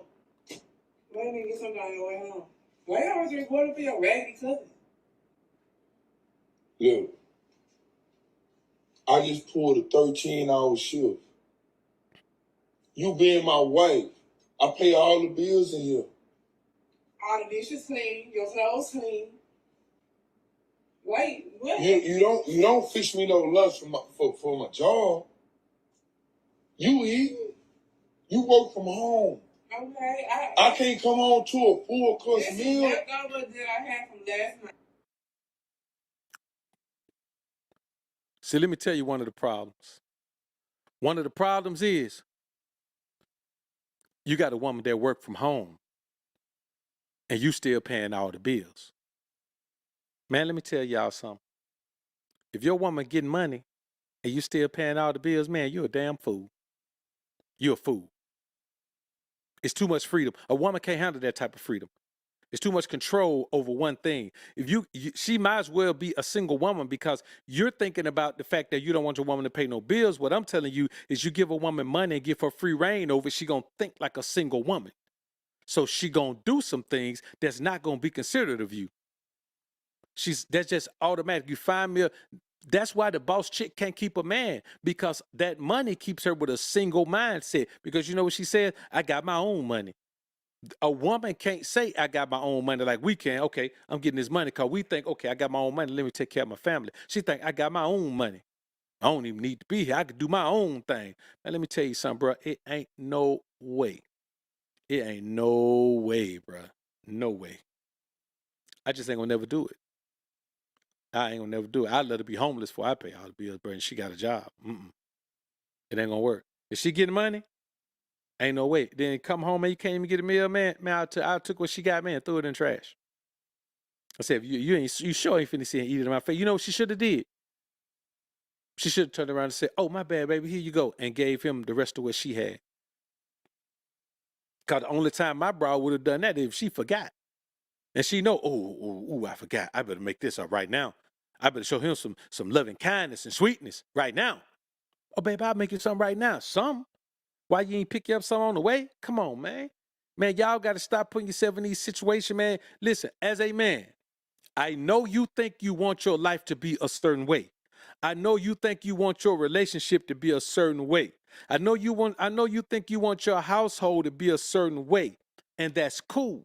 Why didn't you get something on your way home? Why you always reporting for your raggedy cousin? Look, I just pulled a 13-hour shift. You being my wife, I pay all the bills in here. All the dishes clean, your clothes clean. Wait, what? You don't fish me no lunch for my job. You eat. You work from home. Okay, I can't come home to a full course meal. Leftovers that I had from last night. See, let me tell you one of the problems. One of the problems is you got a woman that work from home and you still paying all the bills. Man, let me tell y'all something. If your woman getting money and you still paying all the bills, man, you're a damn fool. You're a fool. It's too much freedom. A woman can't handle that type of freedom. It's too much control over one thing. If she might as well be a single woman because you're thinking about the fact that you don't want your woman to pay no bills. What I'm telling you is you give a woman money and give her free reign over it, she gonna think like a single woman. So she gonna do some things that's not gonna be considered of you. That's just automatic. You find me that's why the boss chick can't keep a man, because that money keeps her with a single mindset. Because you know what she said? I got my own money. A woman can't say I got my own money like we can. Okay, I'm getting this money because we think, okay, I got my own money. Let me take care of my family. She think I got my own money. I don't even need to be here. I could do my own thing. Now, let me tell you something, bro. It ain't no way. It ain't no way, bro. No way. I just ain't gonna never do it. I ain't gonna never do it. I'd let her be homeless before I pay all the bills, bro, and she got a job. It ain't gonna work. If she getting money, ain't no way. Then come home and you can't even get a meal, man. Man, I took what she got, man, threw it in the trash. I said, you sure ain't finna sit and eat it in my face. You know what she should have did? She should have turned around and said, oh, my bad, baby, here you go, and gave him the rest of what she had. Because the only time my bra would have done that is if she forgot. And she know, I forgot. I better make this up right now. I better show him some loving kindness and sweetness right now. Oh, baby, I'll make you something right now. Some. Why you ain't pick you up some on the way? Come on, man. Man, y'all got to stop putting yourself in these situations, man. Listen, as a man, I know you think you want your life to be a certain way. I know you think you want your relationship to be a certain way. I know you think you want your household to be a certain way. And that's cool.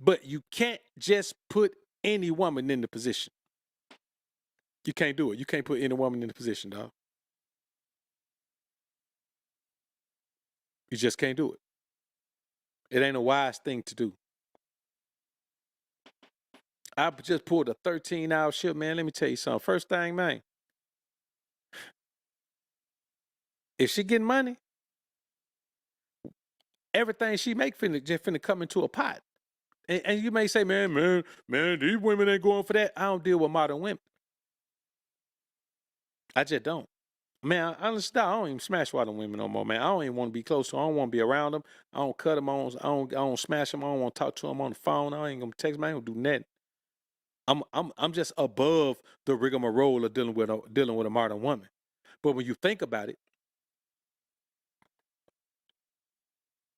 But you can't just put any woman in the position. You can't do it. You can't put any woman in the position, dog. You just can't do it. It ain't a wise thing to do. I just pulled a 13-hour shift, man. Let me tell you something. First thing, man. If she getting money, everything she make finna come into a pot. And you may say, man, these women ain't going for that. I don't deal with modern women. I just don't. Man, honestly, I don't even smash modern women no more, man. I don't even want to be close to them. I don't want to be around them. I don't cut them. I don't smash them. I don't want to talk to them on the phone. I ain't gonna text them. I ain't gonna do nothing. I'm just above the rigmarole of dealing with a modern woman. But when you think about it,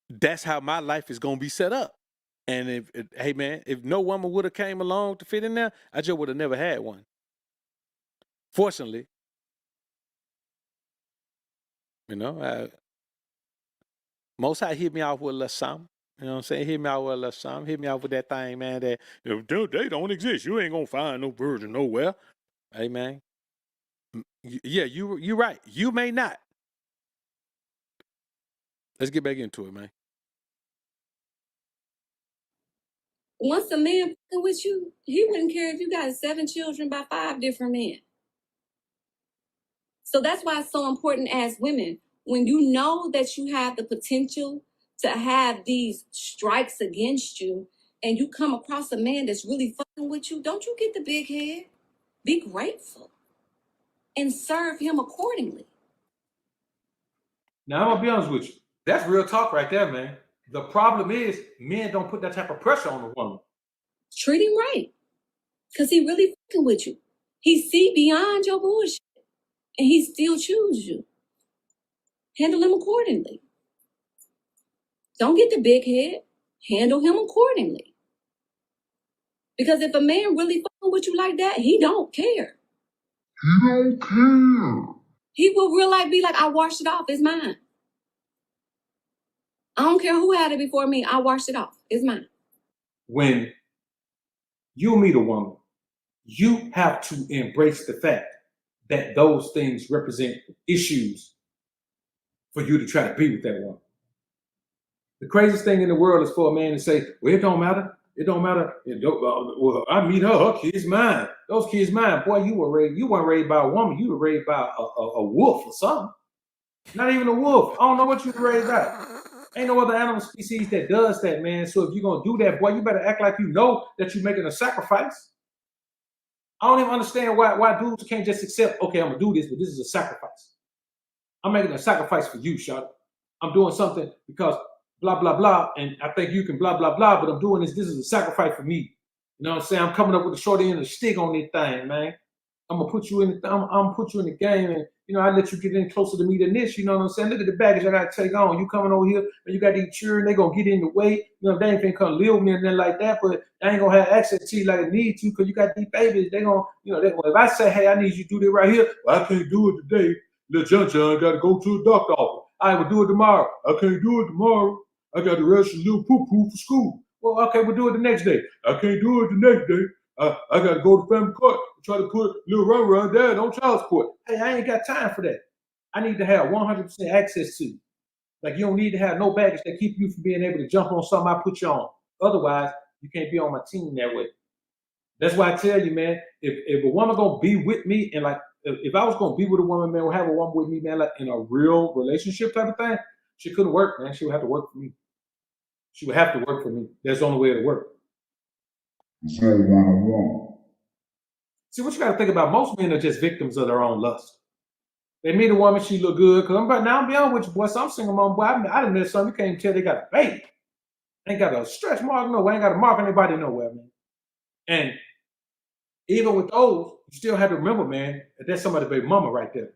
that's how my life is gonna be set up. And if no woman would have came along to fit in there, I just would have never had one. Fortunately, Most High hit me off with a little something. You know what I'm saying? Hit me out with a little something. Hit me out with that thing, man, that if they don't exist, you ain't gonna find no virgin nowhere. Hey, man. Yeah, you're right. You may not. Let's get back into it, man. Once a man fucking with you, he wouldn't care if you got 7 children by 5 different men. So that's why it's so important as women, when you know that you have the potential to have these strikes against you and you come across a man that's really fucking with you, don't you get the big head? Be grateful and serve him accordingly. Now, I'm going to be honest with you. That's real talk right there, man. The problem is men don't put that type of pressure on a woman. Treat him right, because he really fucking with you. He see beyond your bullshit and he still choose you. handle him accordingly. Don't get the big head. Handle him accordingly. Because if a man really fucking with you like that, he don't care. He don't care. He will real life be like, I washed it off. It's mine. I don't care who had it before me. I washed it off. It's mine. When you meet a woman, you have to embrace the fact that those things represent issues for you to try to be with that woman. The craziest thing in the world is for a man to say, well, it don't matter. It don't matter. Well, I meet her kid's mine. Those kids mine. Boy, you weren't raised by a woman. You were raised by a wolf or something. Not even a wolf. I don't know what you were raised by. Ain't no other animal species that does that, man. So if you're going to do that, boy, you better act like you know that you're making a sacrifice. I don't even understand why dudes can't just accept, okay, I'm going to do this, but this is a sacrifice. I'm making a sacrifice for you, Shawty. I'm doing something because blah, blah, blah, and I think you can blah, blah, blah, but I'm doing this. This is a sacrifice for me. You know what I'm saying? I'm coming up with the short end of the stick on this thing, man. I'm gonna put you in the game, and I let you get in closer to me than this. You know what I'm saying? Look at the baggage I gotta take on. You coming over here, and you got these children. They gonna get in the way. They ain't finna come live with me and nothing like that. But I ain't gonna have access to you like I need to, because you got these babies. They gonna, if I say, hey, I need you to do this right here, well, I can't do it today. Little John gotta go to the doctor office. I will do it tomorrow. I can't do it tomorrow. I got to rush a little poo-poo for school. Well, okay, we'll do it the next day. I can't do it the next day. I got to go to family court and try to put a little run dad on child support. Hey, I ain't got time for that. I need to have 100% access to you. Like, you don't need to have no baggage that keep you from being able to jump on something I put you on. Otherwise, you can't be on my team that way. That's why I tell you, man, if a woman going to be with me, and like, if I was going to be with a woman, man, or have a woman with me, man, like in a real relationship type of thing, she couldn't work, man. She would have to work for me. She would have to work for me. That's the only way it work. See, what you got to think about, most men are just victims of their own lust. They meet a woman, she look good, because I'm beyond with you, boy. So I'm single mom, boy. I done met some, you can't even tell they got a baby. Ain't got a stretch mark nowhere. Ain't got a mark on anybody nowhere, man. And even with those, you still have to remember, man, that that's somebody's baby mama right there.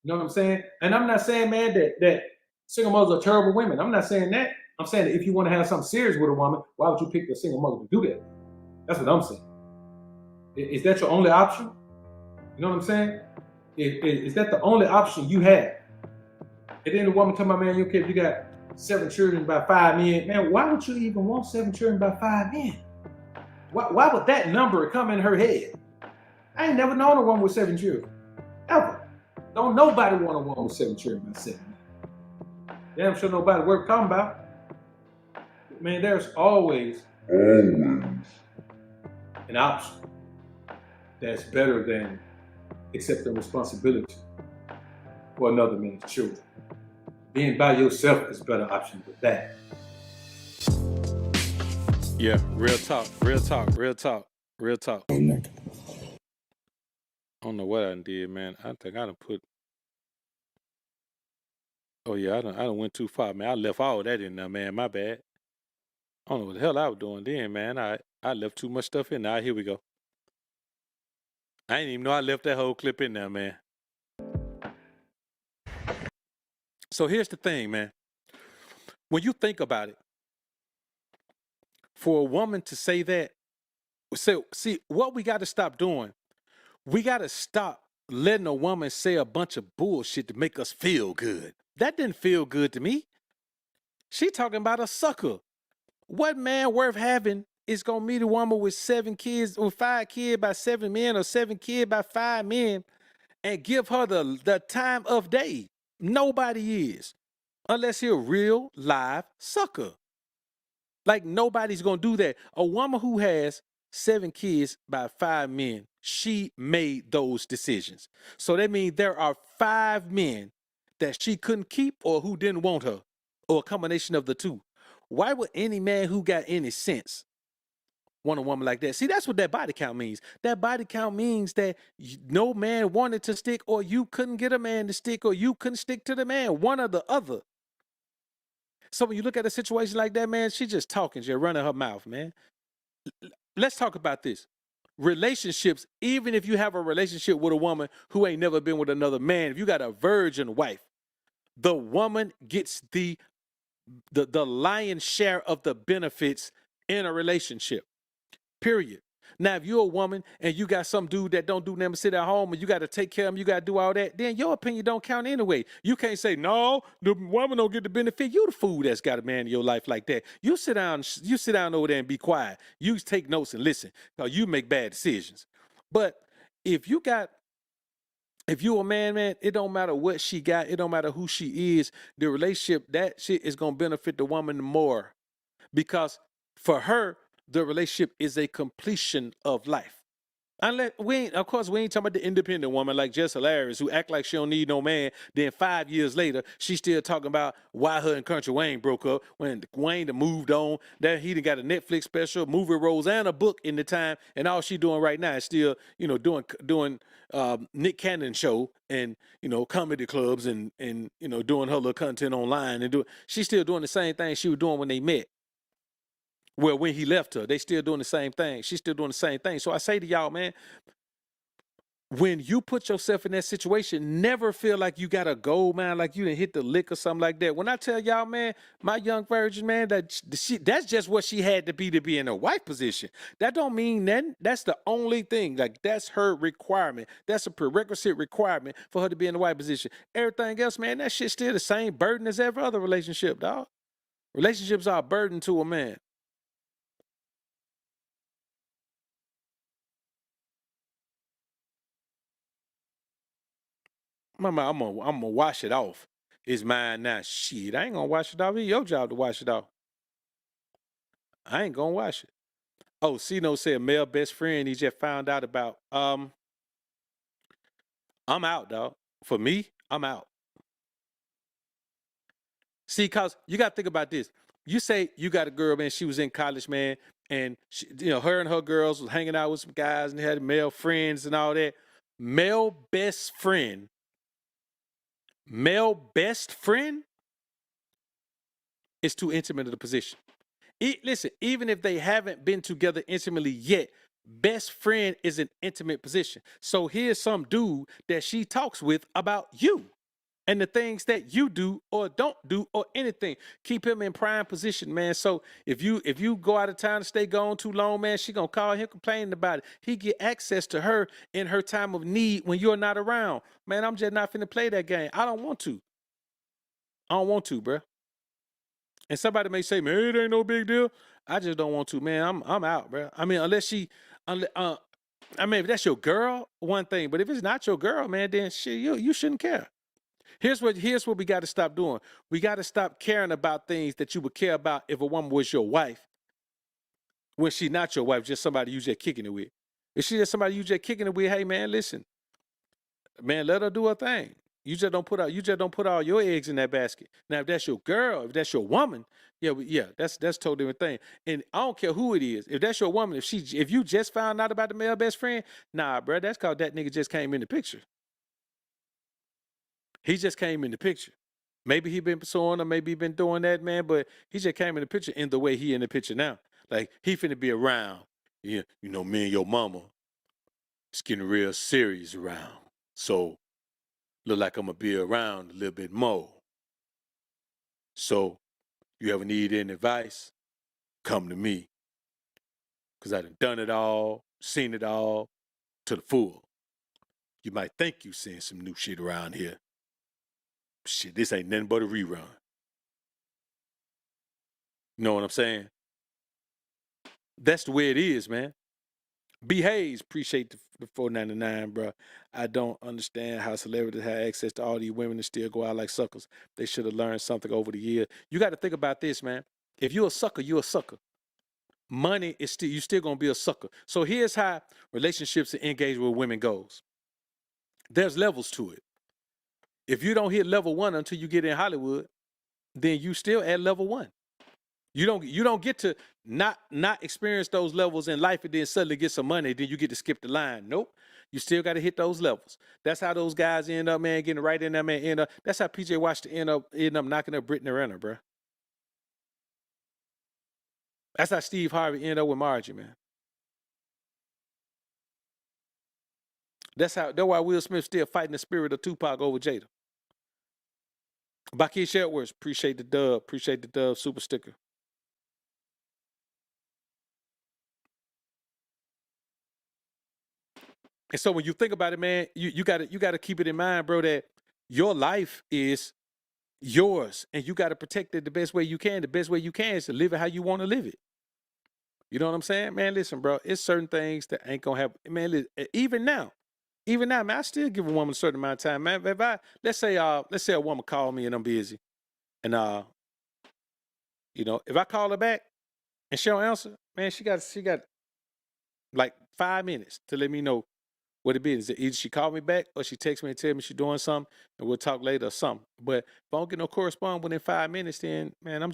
You know what I'm saying? And I'm not saying, man, that single mothers are terrible women. I'm not saying that. I'm saying that if you want to have something serious with a woman, why would you pick the single mother to do that? That's what I'm saying. Is that your only option? You know what I'm saying? Is that the only option you have? And then the woman tell my man, okay, if you got 7 children by 5 men, man, why would you even want 7 children by 5 men? Why would that number come in her head? I ain't never known a woman with 7 children. Ever. Don't nobody want a woman with 7 children by 7 men. Damn sure nobody worth talking about. Man, there's always an option that's better than accepting responsibility for another man's children. Being by yourself is a better option than that. Yeah, real talk. I don't know what I did, man. I think I done put. Oh yeah, I done went too far, man. I left all that in there, man. My bad. I don't know what the hell I was doing then, man. I left too much stuff in there. Here we go. I didn't even know I left that whole clip in there, man. So here's the thing, man. When you think about it, for a woman to say that, so see, what we got to stop doing, we got to stop letting a woman say a bunch of bullshit to make us feel good. That didn't feel good to me. She talking about a sucker. What man worth having is going to meet a woman with 7 kids, or 5 kids by 7 men, or 7 kids by 5 men, and give her the time of day? Nobody is. Unless you're a real live sucker. Like, nobody's going to do that. A woman who has 7 kids by 5 men, she made those decisions. So that means there are 5 men that she couldn't keep or who didn't want her, or a combination of the two. Why would any man who got any sense want a woman like that? See, that's what that body count means. That body count means that no man wanted to stick, or you couldn't get a man to stick, or you couldn't stick to the man, one or the other. So when you look at a situation like that, man, she just talking, she's running her mouth, man. Let's talk about this. Relationships, even if you have a relationship with a woman who ain't never been with another man, if you got a virgin wife, the woman gets the lion's share of the benefits in a relationship. Period. Now, if you're a woman and you got some dude that don't do nothing but sit at home and you got to take care of him, you got to do all that, then your opinion don't count anyway. You can't say, no, the woman don't get the benefit. You the fool that's got a man in your life like that. You sit down over there and be quiet. You take notes and listen, because you make bad decisions. But if you a man, it don't matter what she got. It don't matter who she is. The relationship, that shit is going to benefit the woman more, because for her, the relationship is a completion of life. Unless of course, we ain't talking about the independent woman like Jezebel, who act like she don't need no man. Then 5 years later, she's still talking about why her and Country Wayne broke up when Wayne done moved on. That he done got a Netflix special, movie roles, and a book in the time. And all she doing right now is still, doing Nick Cannon show and comedy clubs and doing her little content online and she's still doing the same thing she was doing when they met. Well, when he left her, they still doing the same thing. She's still doing the same thing. So I say to y'all, man, when you put yourself in that situation, never feel like you got to go, man, like you didn't hit the lick or something like that. When I tell y'all, man, my young virgin, man, that's just what she had to be in a wife position. That don't mean that that's the only thing. Like, that's her requirement. That's a prerequisite requirement for her to be in the wife position. Everything else, man, that shit's still the same burden as every other relationship, dog. Relationships are a burden to a man. Mama, I'm gonna wash it off. It's mine now. Shit, I ain't gonna wash it off. It's your job to wash it off. I ain't gonna wash it. Oh, Cino said male best friend he just found out about. I'm out, dog. For me, I'm out. See, cause you gotta think about this. You say you got a girl, man, she was in college, man, and she, her and her girls was hanging out with some guys and they had male friends and all that. Male best friend is too intimate of a position. Listen, even if they haven't been together intimately yet, best friend is an intimate position. So here's some dude that she talks with about you and the things that you do or don't do or anything. Keep him in prime position, man. So if you go out of town and stay gone too long, man, she gonna call him complaining about it. He get access to her in her time of need when you're not around. Man, I'm just not finna play that game. I don't want to, bruh. And somebody may say, man, it ain't no big deal. I just don't want to, man. I'm out, bro. I mean, if that's your girl, one thing. But if it's not your girl, man, then shit, you shouldn't care. Here's what we got to stop doing. We got to stop caring about things that you would care about if a woman was your wife, when she's not your wife, just somebody you just kicking it with. If she's just somebody you just kicking it with, hey man, listen, man, let her do her thing. You just don't put all your eggs in that basket. Now, if that's your girl, if that's your woman, that's totally different thing. And I don't care who it is. If that's your woman, if you just found out about the male best friend, nah, bro, that's cause that nigga just came in the picture. He just came in the picture. Maybe he been pursuing her, maybe he been doing that, man, but he just came in the picture in the way he in the picture now. Like, he finna be around. Yeah, me and your mama, it's getting real serious around. So look like I'm gonna be around a little bit more. So you ever need any advice, come to me. Cause I done it all, seen it all to the full. You might think you seeing some new shit around here. Shit, this ain't nothing but a rerun. You know what I'm saying? That's the way it is, man. B. Hayes, appreciate the $4.99, bro. I don't understand how celebrities have access to all these women and still go out like suckers. They should have learned something over the years. You got to think about this, man. If you're a sucker, you're a sucker. Money is still, you still gonna be a sucker. So here's how relationships and engagement with women goes. There's levels to it. If you don't hit level 1 until you get in Hollywood, then you still at level 1. You don't get to not experience those levels in life and then suddenly get some money, then you get to skip the line. Nope. You still got to hit those levels. That's how those guys end up, man, getting right in there, man. That's how PJ Washington end up knocking up Brittany Renner, bro. That's how Steve Harvey ended up with Margie, man. That's why Will Smith still fighting the spirit of Tupac over Jada. Bakeisha Edwards, appreciate the dub. Appreciate the dub super sticker. And so when you think about it, man, you gotta keep it in mind, bro, that your life is yours and you gotta protect it the best way you can. The best way you can is to live it how you want to live it. You know what I'm saying? Man, listen, bro, it's certain things that ain't gonna happen. Man, even now, man, I still give a woman a certain amount of time. Man, if let's say a woman called me and I'm busy. And if I call her back and she don't answer, man, she got like 5 minutes to let me know what it is. Either she called me back or she texts me and tell me she's doing something and we'll talk later or something. But if I don't get no correspond within 5 minutes, then man, I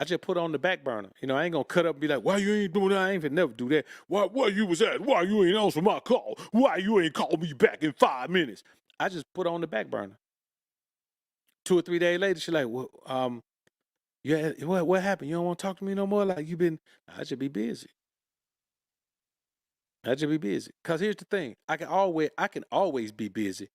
just put on the back burner. I ain't gonna cut up and be like, why you ain't doing that? I ain't gonna never do that. Why you was at? Why you ain't answer my call? Why you ain't call me back in 5 minutes? I just put on the back burner. 2 or 3 days later, she like, well, yeah, what happened? You don't want to talk to me no more? Like you been? I should be busy. I should be busy. Cause here's the thing: I can always be busy.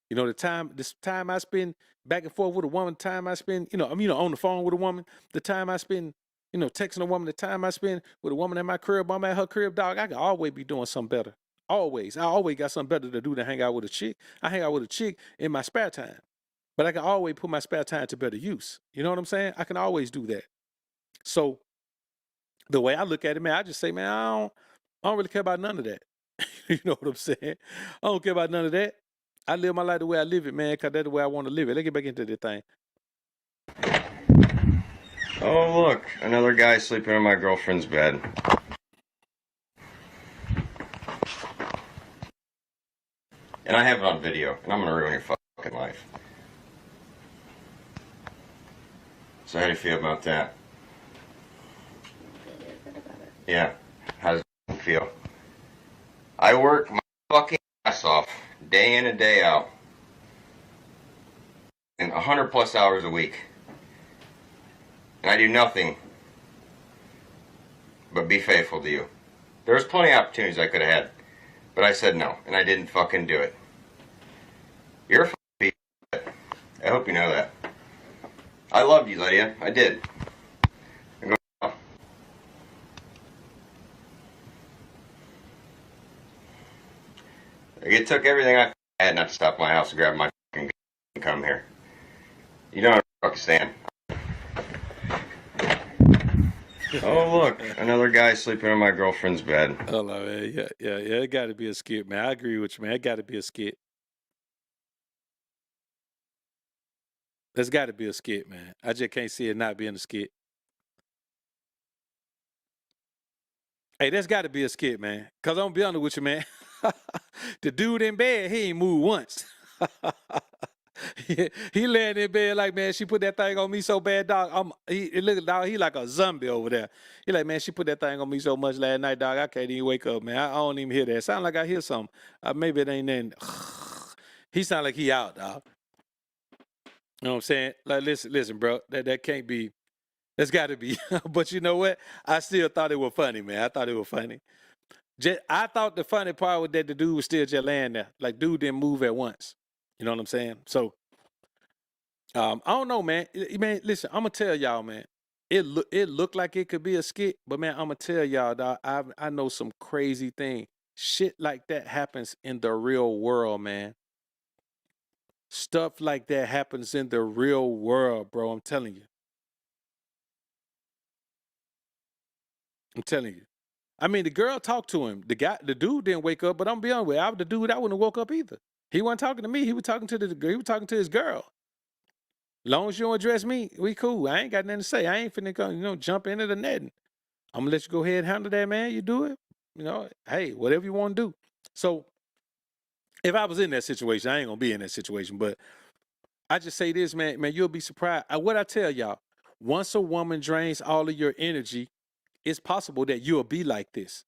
This time I spend back and forth with a woman, the time I spend, on the phone with a woman, the time I spend, texting a woman, the time I spend with a woman at my crib, I'm at her crib, dog. I can always be doing something better. Always. I always got something better to do than hang out with a chick. I hang out with a chick in my spare time. But I can always put my spare time to better use. You know what I'm saying? I can always do that. So the way I look at it, man, I just say, man, I don't really care about none of that. You know what I'm saying? I don't care about none of that. I live my life the way I live it, man, because that's the way I want to live it. Let's get back into this thing. Oh, look, another guy sleeping in my girlfriend's bed. And I have it on video, and I'm gonna ruin your fucking life. So how do you feel about that? Yeah, how does it feel? I work my fucking ass off, day in and day out. And 100 plus hours a week. And I do nothing but be faithful to you. There's plenty of opportunities I could have had, but I said no, and I didn't fucking do it. You're a fucking piece of shit. I hope you know that. I loved you, Lydia. I did. It took everything I had not to stop my house and grab my fucking gun and come here. You don't fucking stand. Oh, look, another guy sleeping in my girlfriend's bed. Hold on, man. Yeah. It got to be a skit, man. I agree with you, man. It got to be a skit. There's got to be a skit, man. I just can't see it not being a skit. Hey, there's got to be a skit, man. Because I'm going to be honest with you, man. The dude in bed, he ain't moved once. He laying in bed like, man, she put that thing on me so bad, dog. He like a zombie over there. He like, man, she put that thing on me so much last night, dog. I can't even wake up, man. I don't even hear that. Sound like I hear something. Maybe it ain't in. He sound like he out, dog. You know what I'm saying? Like, listen, bro. That can't be. That's got to be. But you know what? I still thought it was funny, man. I thought it was funny. I thought the funny part was that the dude was still just laying there. Like, dude didn't move at once. You know what I'm saying? So, I don't know, man. Man, listen, I'm gonna tell y'all, man. It looked like it could be a skit, but man, I'm gonna tell y'all, dog. I know some crazy thing. Shit like that happens in the real world, man. Stuff like that happens in the real world, bro. I'm telling you. I'm telling you. I mean, the girl talked to him. The dude didn't wake up, but I'm be honest with you, I was the dude, I wouldn't have woke up either. He wasn't talking to me. He was talking to he was talking to his girl. Long as you don't address me, we cool. I ain't got nothing to say. I ain't finna go, jump into the netting. I'm gonna let you go ahead and handle that, man. You do it. Hey, whatever you want to do. So if I was in that situation, I ain't gonna be in that situation. But I just say this, man, you'll be surprised. What I tell y'all, once a woman drains all of your energy, it's possible that you'll be like this.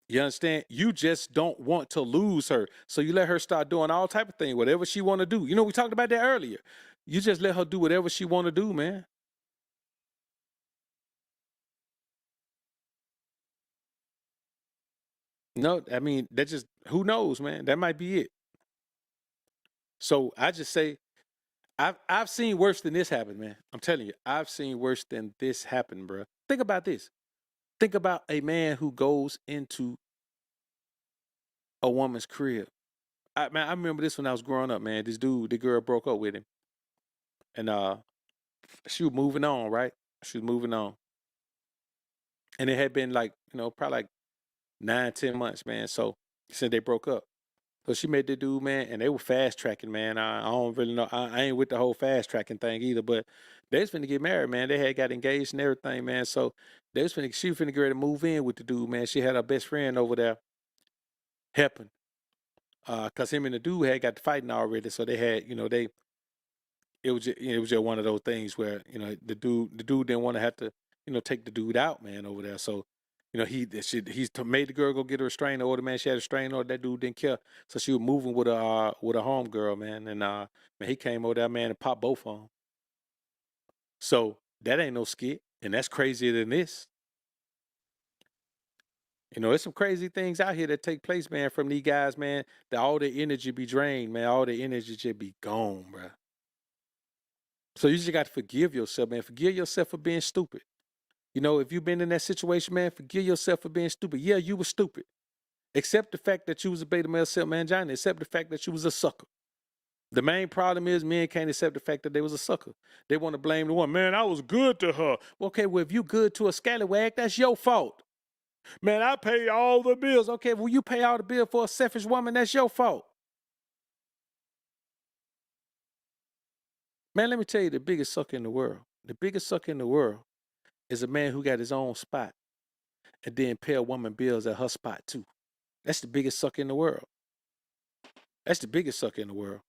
You understand? You just don't want to lose her. So you let her start doing all type of things, whatever she want to do. We talked about that earlier. You just let her do whatever she want to do, man. No, I mean, that just, who knows, man? That might be it. So I just say, I've seen worse than this happen, man. I'm telling you, I've seen worse than this happen, bro. Think about this. Think about a man who goes into a woman's crib. Man, I remember this when I was growing up, man. This dude, the girl broke up with him, and she was moving on, right? She was moving on, and it had been like, probably like 9, 10 months, man. So since they broke up, so she met the dude, man, and they were fast tracking, man. I don't really know. I ain't with the whole fast tracking thing either, but they was finna get married, man. They had got engaged and everything, man. So she was finna get ready to move in with the dude, man. She had her best friend over there helping, cause him and the dude had got to fighting already. So they had, it was just one of those things where the dude didn't want to have to take the dude out, man, over there. So he's made the girl go get a restraining order, man. She had a restraining order. That dude didn't care, so she was moving with a home girl, man. And man, he came over there, man, and popped both of them. So that ain't no skit, and that's crazier than this. There's some crazy things out here that take place, man, from these guys, man. That all their energy be drained, man. All their energy just be gone, bro. So you just got to forgive yourself, man. Forgive yourself for being stupid. If you've been in that situation, man, forgive yourself for being stupid. Yeah, you were stupid. Accept the fact that you was a beta male self mangina. Accept the fact that you was a sucker. The main problem is men can't accept the fact that they was a sucker. They want to blame the one. Man, I was good to her. Okay, well, if you good to a scallywag, that's your fault. Man, I pay all the bills. Okay, well, you pay all the bill for a selfish woman, that's your fault. Man, let me tell you the biggest sucker in the world. The biggest sucker in the world is a man who got his own spot and then pay a woman bills at her spot too. That's the biggest sucker in the world. That's the biggest sucker in the world.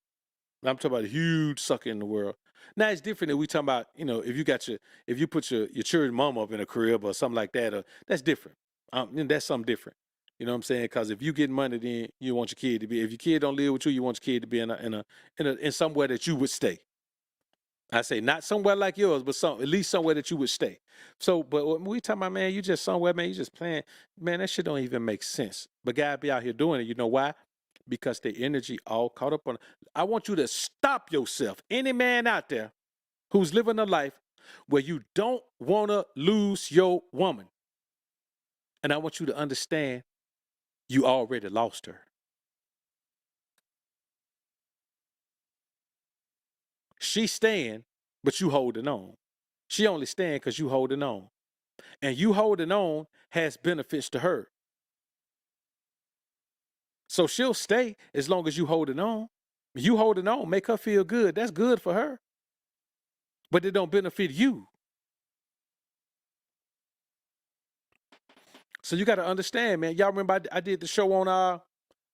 And I'm talking about a huge sucker in the world. Now it's different if we talking about, if you put your children mom up in a crib or something like that, that's different. That's something different. You know what I'm saying? Because if you get money, then you want your kid to be. If your kid don't live with you, you want your kid to be in somewhere that you would stay. I say not somewhere like yours, but at least somewhere that you would stay. So, but when we talking about, man, you just somewhere, man, you just playing, man, that shit don't even make sense. But guys be out here doing it. You know why? Because their energy all caught up on. I want you to stop yourself. Any man out there who's living a life where you don't want to lose your woman. And I want you to understand you already lost her. She's staying, but you holding on. She only staying because you holding on. And you holding on has benefits to her. So she'll stay as long as you holding on. You holding on, make her feel good. That's good for her. But it don't benefit you. So you got to understand, man. Y'all remember I did the show on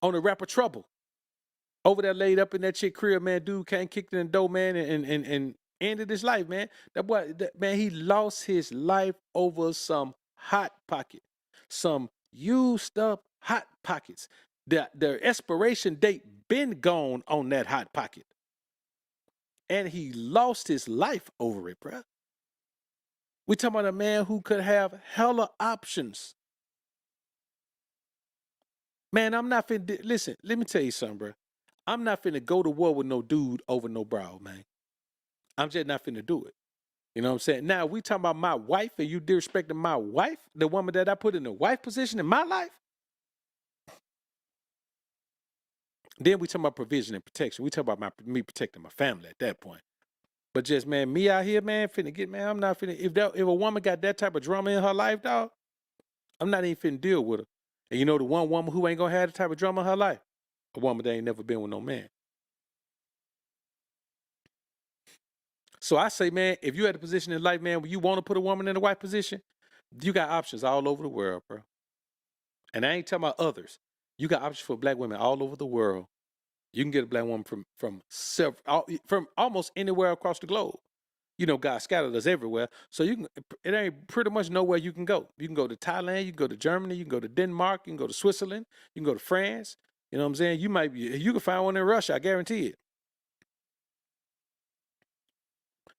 the rapper Trouble. Over there laid up in that chick crib, man. Dude came, kicked in the door, man, and ended his life, man. That boy, man, he lost his life over some hot pocket. Some used up hot pockets. Their expiration date been gone on that hot pocket. And he lost his life over it, bruh. We talking about a man who could have hella options. Man, I'm not finna, listen, let me tell you something, bro. I'm not finna go to war with no dude over no brow, man. I'm just not finna do it. You know what I'm saying? Now, we talking about my wife and you disrespecting my wife, the woman that I put in the wife position in my life. Then we talking about provision and protection. We talk about me protecting my family at that point. But just, man, me out here, man, finna get, man, I'm not finna, if a woman got that type of drama in her life, dog, I'm not even finna deal with her. And you know the one woman who ain't gonna have the type of drama in her life? A woman that ain't never been with no man. So I say, man, if you're at a position in life, man, where you want to put a woman in a wife position, you got options all over the world, bro. And I ain't talking about others. You got options for black women all over the world. You can get a black woman from almost anywhere across the globe. God scattered us everywhere. So it ain't pretty much nowhere you can go. You can go to Thailand, you can go to Germany, you can go to Denmark, you can go to Switzerland, you can go to France. You know what I'm saying? You can find one in Russia, I guarantee it.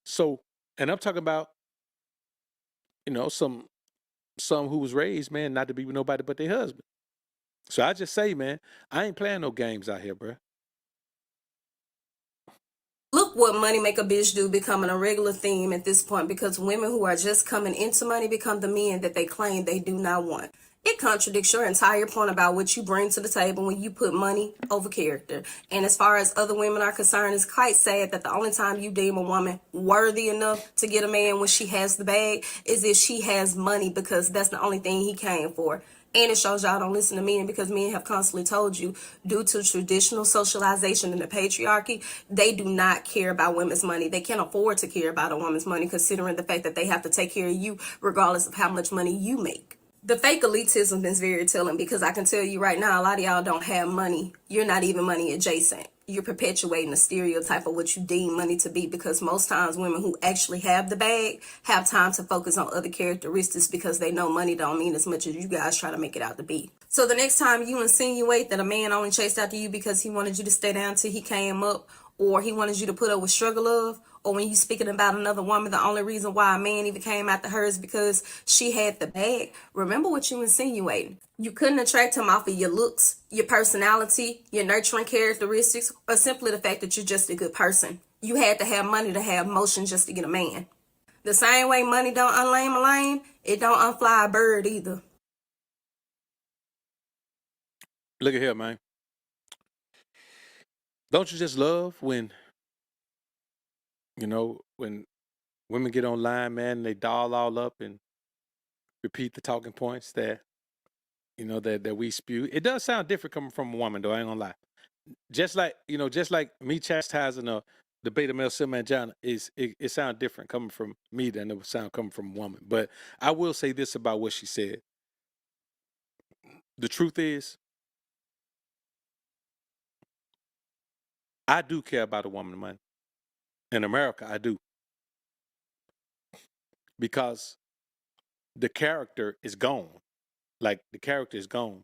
So, and I'm talking about, some who was raised, man, not to be with nobody but their husband. So I just say, man, I ain't playing no games out here, bro. Look Look what money make a bitch do becoming a regular theme at this point, because women who are just coming into money become the men that they claim they do not want. It contradicts your entire point about what you bring to the table when you put money over character. And as far as other women are concerned, it's quite sad that the only time you deem a woman worthy enough to get a man when she has the bag is if she has money, because that's the only thing he came for. And it shows y'all don't listen to men, because men have constantly told you, due to traditional socialization and the patriarchy, they do not care about women's money. They can't afford to care about a woman's money, considering the fact that they have to take care of you regardless of how much money you make. The fake elitism is very telling, because I can tell you right now, a lot of y'all don't have money. You're not even money adjacent. You're perpetuating the stereotype of what you deem money to be, because most times women who actually have the bag have time to focus on other characteristics, because they know money don't mean as much as you guys try to make it out to be. So the next time you insinuate that a man only chased after you because he wanted you to stay down till he came up, or he wanted you to put up with struggle of, or when you speaking about another woman, the only reason why a man even came after her is because she had the bag, remember what you insinuating. You couldn't attract him off of your looks, your personality, your nurturing characteristics, or simply the fact that you're just a good person. You had to have money to have motion just to get a man. The same way money don't unlame a lame, it don't unfly a bird either. Look at here, man. Don't you just love when, when women get online, man, and they doll all up and repeat the talking points that, that we spew? It does sound different coming from a woman, though, I ain't gonna lie. Just like me chastising the beta male Silmanjana, it sounds different coming from me than it would sound coming from a woman. But I will say this about what she said. The truth is, I do care about a woman's money. In America, I do. Because the character is gone. Like, the character is gone.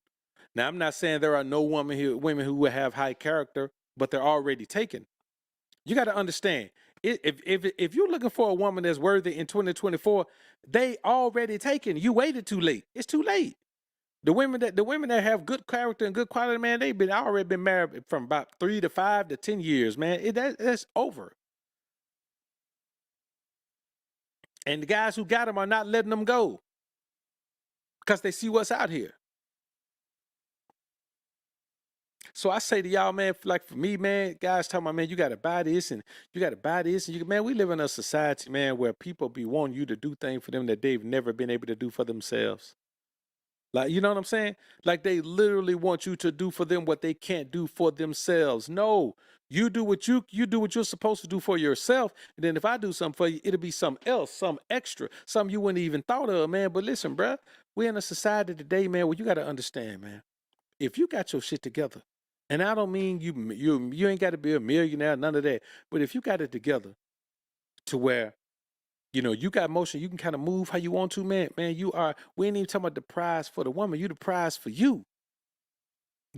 Now, I'm not saying there are no women who will have high character, but they're already taken. You got to understand, if you're looking for a woman that's worthy in 2024, they already taken. You waited too late. It's too late. The women that have good character and good quality, man, they've already been married from about 3 to 5 to 10 years, man. That's over. And the guys who got them are not letting them go because they see what's out here. So I say to y'all, man, like for me, man, guys talking about, man, you got to buy this and you got to buy this. And man, we live in a society, man, where people be wanting you to do things for them that they've never been able to do for themselves. Like, you know what I'm saying? Like, they literally want you to do for them what they can't do for themselves. No, you do what you're supposed to do for yourself. And then if I do something for you, it'll be something else, some extra, something you wouldn't even thought of, man. But listen, bruh, we're in a society today, man, where you got to understand, man, if you got your shit together, and I don't mean you ain't got to be a millionaire, none of that, but if you got it together to where, you got motion, you can kind of move how you want to, man, we ain't even talking about the prize for the woman, you the prize for you.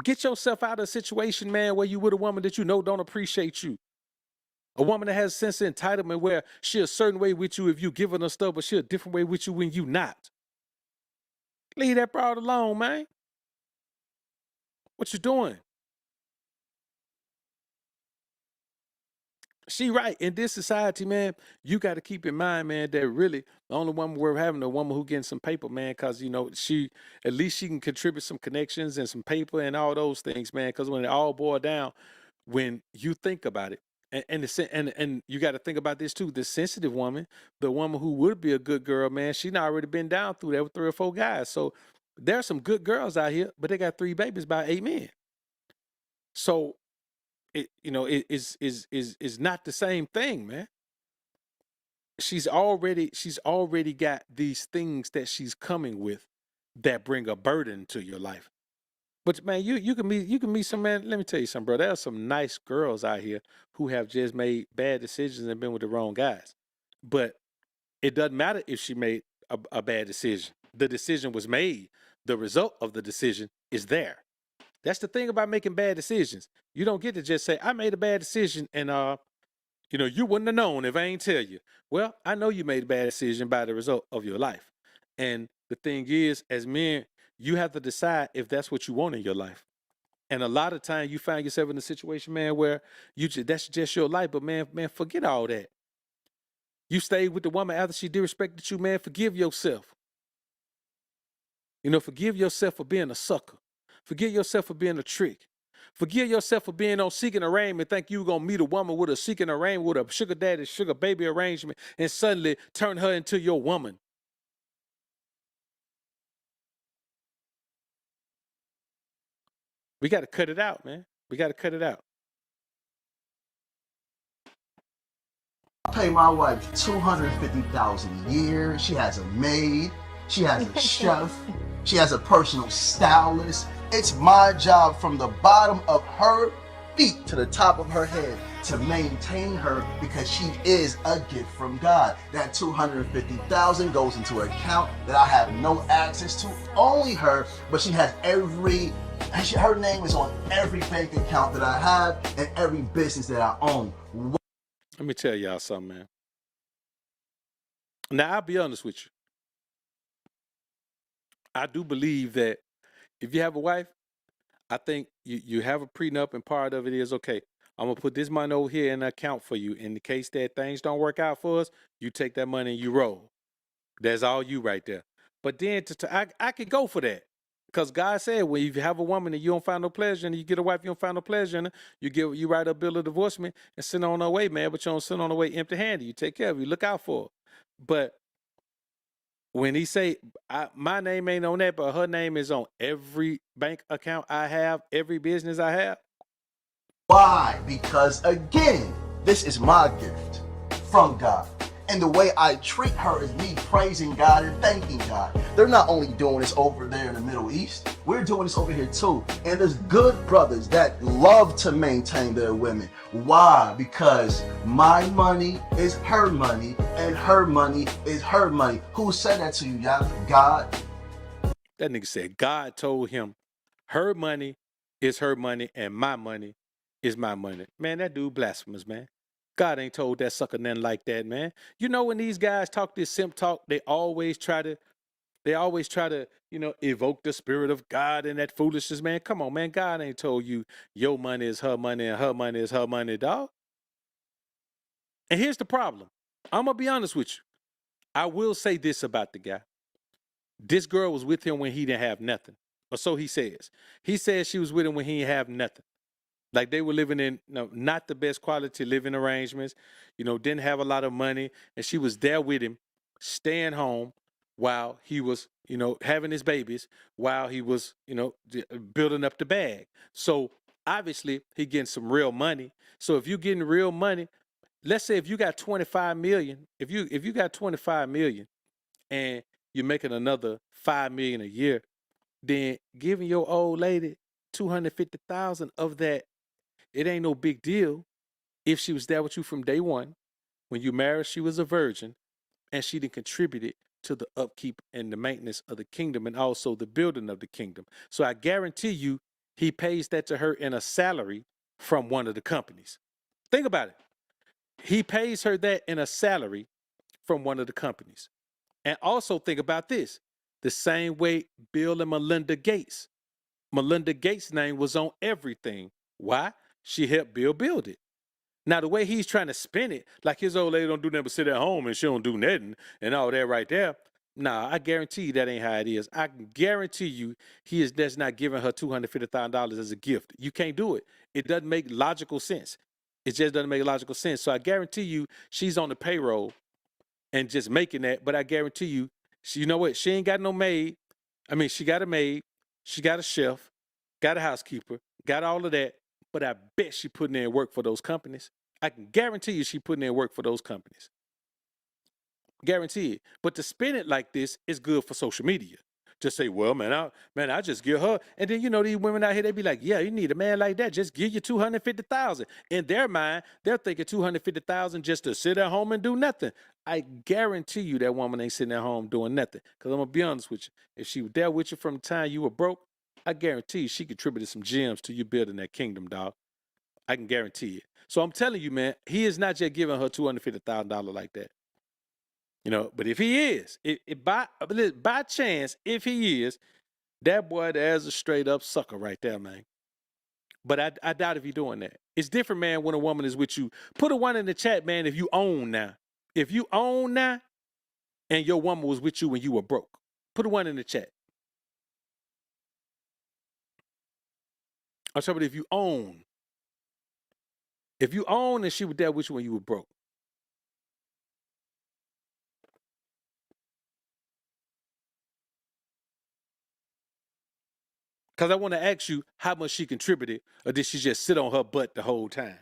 Get yourself out of a situation, man, where you with a woman that don't appreciate you. A woman that has a sense of entitlement where she a certain way with you if you giving her stuff, but she a different way with you when you not. Leave that broad alone, man. What you doing? She right. In this society, man, you got to keep in mind, man, that really the only woman we're having the woman who getting some paper, man, because, she can contribute some connections and some paper and all those things, man, because when it all boils down, when you think about it, and you got to think about this too, the sensitive woman, the woman who would be a good girl, man, she not already been down through that with 3 or 4 guys. So there's some good girls out here, but they got 3 babies by 8 men. So it is not the same thing, man. She's already got these things that she's coming with that bring a burden to your life. But man, you can meet some, man. Let me tell you something, bro. There are some nice girls out here who have just made bad decisions and been with the wrong guys. But it doesn't matter if she made a bad decision. The decision was made. The result of the decision is there. That's the thing about making bad decisions. You don't get to just say, I made a bad decision and you wouldn't have known if I ain't tell you. Well, I know you made a bad decision by the result of your life. And the thing is, as men, you have to decide if that's what you want in your life. And a lot of times you find yourself in a situation, man, where that's just your life. But man, forget all that. You stayed with the woman after she disrespected you, man. Forgive yourself. Forgive yourself for being a sucker. Forgive yourself for being a trick. Forgive yourself for being on seeking arrangement. Think you were gonna meet a woman with a seeking arrangement, with a sugar daddy, sugar baby arrangement, and suddenly turn her into your woman. We got to cut it out, man. We got to cut it out. I pay my wife $250,000 a year. She has a maid. She has a chef. She has a personal stylist. It's my job from the bottom of her feet to the top of her head to maintain her because she is a gift from God. That $250,000 goes into an account that I have no access to, only her, but she has her name is on every bank account that I have and every business that I own. Let me tell y'all something, man. Now, I'll be honest with you. I do believe that if you have a wife, I think you have a prenup, and part of it is, okay, I'm going to put this money over here in an account for you. In the case that things don't work out for us, you take that money and you roll. That's all you right there. But then I could go for that. Because God said, when you have a woman and you don't find no pleasure, and you get a wife, you don't find no pleasure in her, you write a bill of divorcement and send her on her way, man. But you don't send her on her way empty-handed. You take care of her. You look out for her. But when he say, my name ain't on that, but her name is on every bank account I have, every business I have. Why? Because again, this is my gift from God. And the way I treat her is me praising God and thanking God. They're not only doing this over there in the Middle East, we're doing this over here too. And there's good brothers that love to maintain their women. Why? Because my money is her money and her money is her money. Who said that to you, y'all? God. That nigga said God told him her money is her money and my money is my money. Man, that dude blasphemous, man. God ain't told that sucker nothing like that, man. When these guys talk this simp talk, they always try to, evoke the spirit of God and that foolishness, man. Come on, man. God ain't told you your money is her money and her money is her money, dog. And here's the problem. I'm going to be honest with you. I will say this about the guy. This girl was with him when he didn't have nothing. Or so he says. He says she was with him when he didn't have nothing. Like they were living in not the best quality living arrangements, didn't have a lot of money. And she was there with him, staying home while he was, having his babies, while he was, building up the bag. So obviously he getting some real money. So if you're getting real money, let's say if you got 25 million, if you got 25 million and you're making another 5 million a year, then giving your old lady 250,000 of that, it ain't no big deal if she was there with you from day one. When you married, she was a virgin, and she done contributed to the upkeep and the maintenance of the kingdom and also the building of the kingdom. So I guarantee you, he pays that to her in a salary from one of the companies. Think about it. He pays her that in a salary from one of the companies. And also think about this. The same way Bill and Melinda Gates. Melinda Gates' name was on everything. Why? She helped Bill build it. Now, the way he's trying to spin it, like his old lady don't do nothing but sit at home and she don't do nothing and all that right there. Nah, I guarantee you that ain't how it is. I can guarantee you that's not giving her $250,000 as a gift. You can't do it. It doesn't make logical sense. It just doesn't make logical sense. So I guarantee you she's on the payroll and just making that. But I guarantee you, you know what? She ain't got no maid. I mean, she got a maid. She got a chef, got a housekeeper, got all of that. But I bet she putting in work for those companies. I can guarantee you she putting in work for those companies. Guarantee it. But to spin it like this is good for social media. Just say, well, I just give her. And then, these women out here, they be like, yeah, you need a man like that. Just give you 250,000. In their mind, they're thinking 250,000 just to sit at home and do nothing. I guarantee you that woman ain't sitting at home doing nothing. Because I'm going to be honest with you. If she was there with you from the time you were broke, I guarantee you she contributed some gems to you building that kingdom, dog. I can guarantee it. So I'm telling you, man, he is not just giving her $250,000 like that. But if he is, by chance, if he is, that boy there's a straight up sucker right there, man. But I doubt if you're doing that. It's different, man, when a woman is with you. Put a one in the chat, man, if you own now. If you own now and your woman was with you when you were broke. Put a one in the chat. I'm talking about if you own. If you own and she was there with you when you were broke. Because I want to ask you how much she contributed, or did she just sit on her butt the whole time?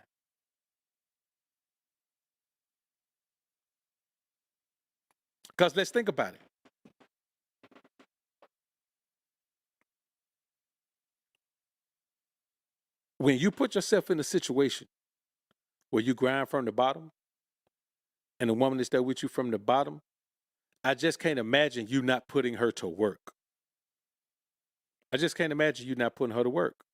Because let's think about it. When you put yourself in a situation where you grind from the bottom and the woman is there with you from the bottom, I just can't imagine you not putting her to work. I just can't imagine you not putting her to work.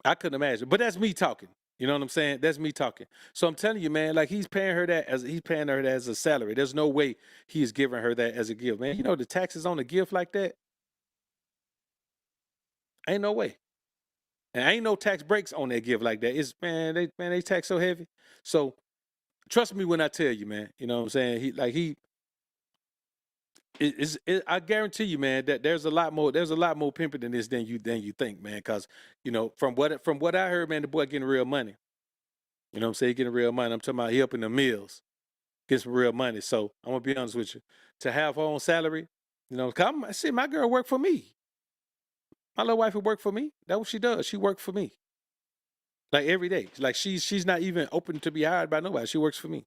I couldn't imagine. But that's me talking. You know what I'm saying? That's me talking. So I'm telling you, man, like he's paying her that as a salary. There's no way he is giving her that as a gift. Man, you know the taxes on a gift like that? Ain't no way. And ain't no tax breaks on that gift like that. It's they tax so heavy. So trust me when I tell you, man. You know what I'm saying? I guarantee you, man, that there's a lot more pimping than this than you think, man. Because from what I heard, man, the boy getting real money. You know what I'm saying? He getting real money. I'm talking about he up in the mills, get some real money. So I'm gonna be honest with you. To have her own salary, see, my girl work for me. My little wife would work for me. That's what she does. She worked for me. Like every day. Like she's not even open to be hired by nobody. She works for me.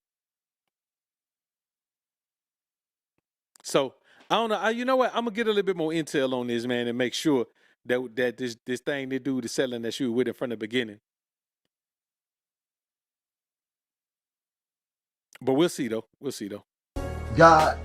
So I don't know. You know what? I'm gonna get a little bit more intel on this, man, and make sure that this thing they do, the selling that she was with it from the beginning. But we'll see though. God.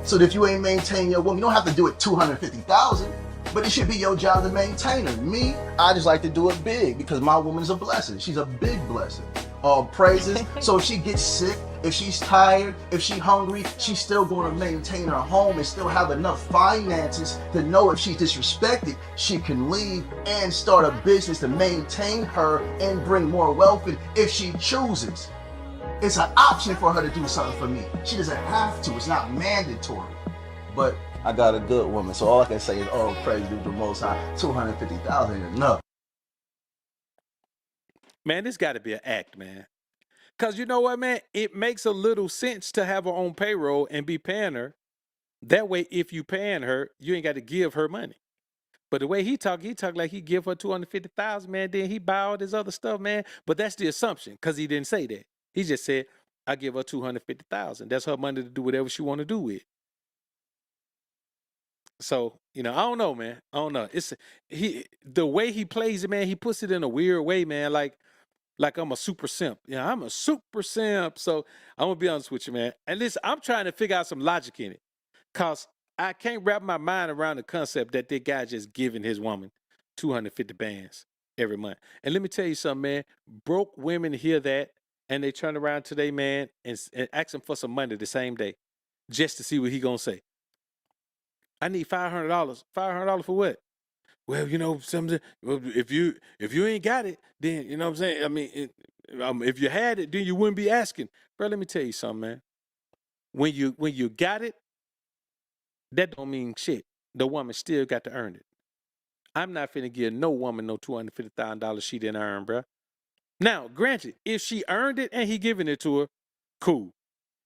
So that if you ain't maintaining your woman, you don't have to do it 250,000, but it should be your job to maintain her. Me, I just like to do it big because my woman is a blessing. She's a big blessing. All praises. So if she gets sick, if she's tired, if she's hungry, she's still going to maintain her home and still have enough finances to know if she's disrespected, she can leave and start a business to maintain her and bring more wealth in if she chooses. It's an option for her to do something for me. She doesn't have to. It's not mandatory. But I got a good woman, so all I can say is, oh, praise to the Most High. 250,000 ain't enough. Man, this got to be an act, man. Because you know what, man? It makes a little sense to have her on payroll and be paying her. That way, if you paying her, you ain't got to give her money. But the way he talk like he give her 250,000, man. Then he buy all this other stuff, man. But that's the assumption, because he didn't say that. He just said, I give her 250,000. That's her money to do whatever she want to do with. So, I don't know, man. I don't know. The way he plays it, man, he puts it in a weird way, man. Like I'm a super simp. Yeah, I'm a super simp. So I'm gonna be honest with you, man. And listen, I'm trying to figure out some logic in it. Cause I can't wrap my mind around the concept that this guy just giving his woman 250 bands every month. And let me tell you something, man. Broke women hear that and they turn around today, man, and ask him for some money the same day, just to see what he gonna say. I need $500. $500 for what? Well, something. Well, if you ain't got it, then you know what I'm saying. I mean, if you had it, then you wouldn't be asking. Bro, let me tell you something, man. When you got it, that don't mean shit. The woman still got to earn it. I'm not finna give no woman no $250,000 she didn't earn, bro. Now, granted, if she earned it and he giving it to her, cool.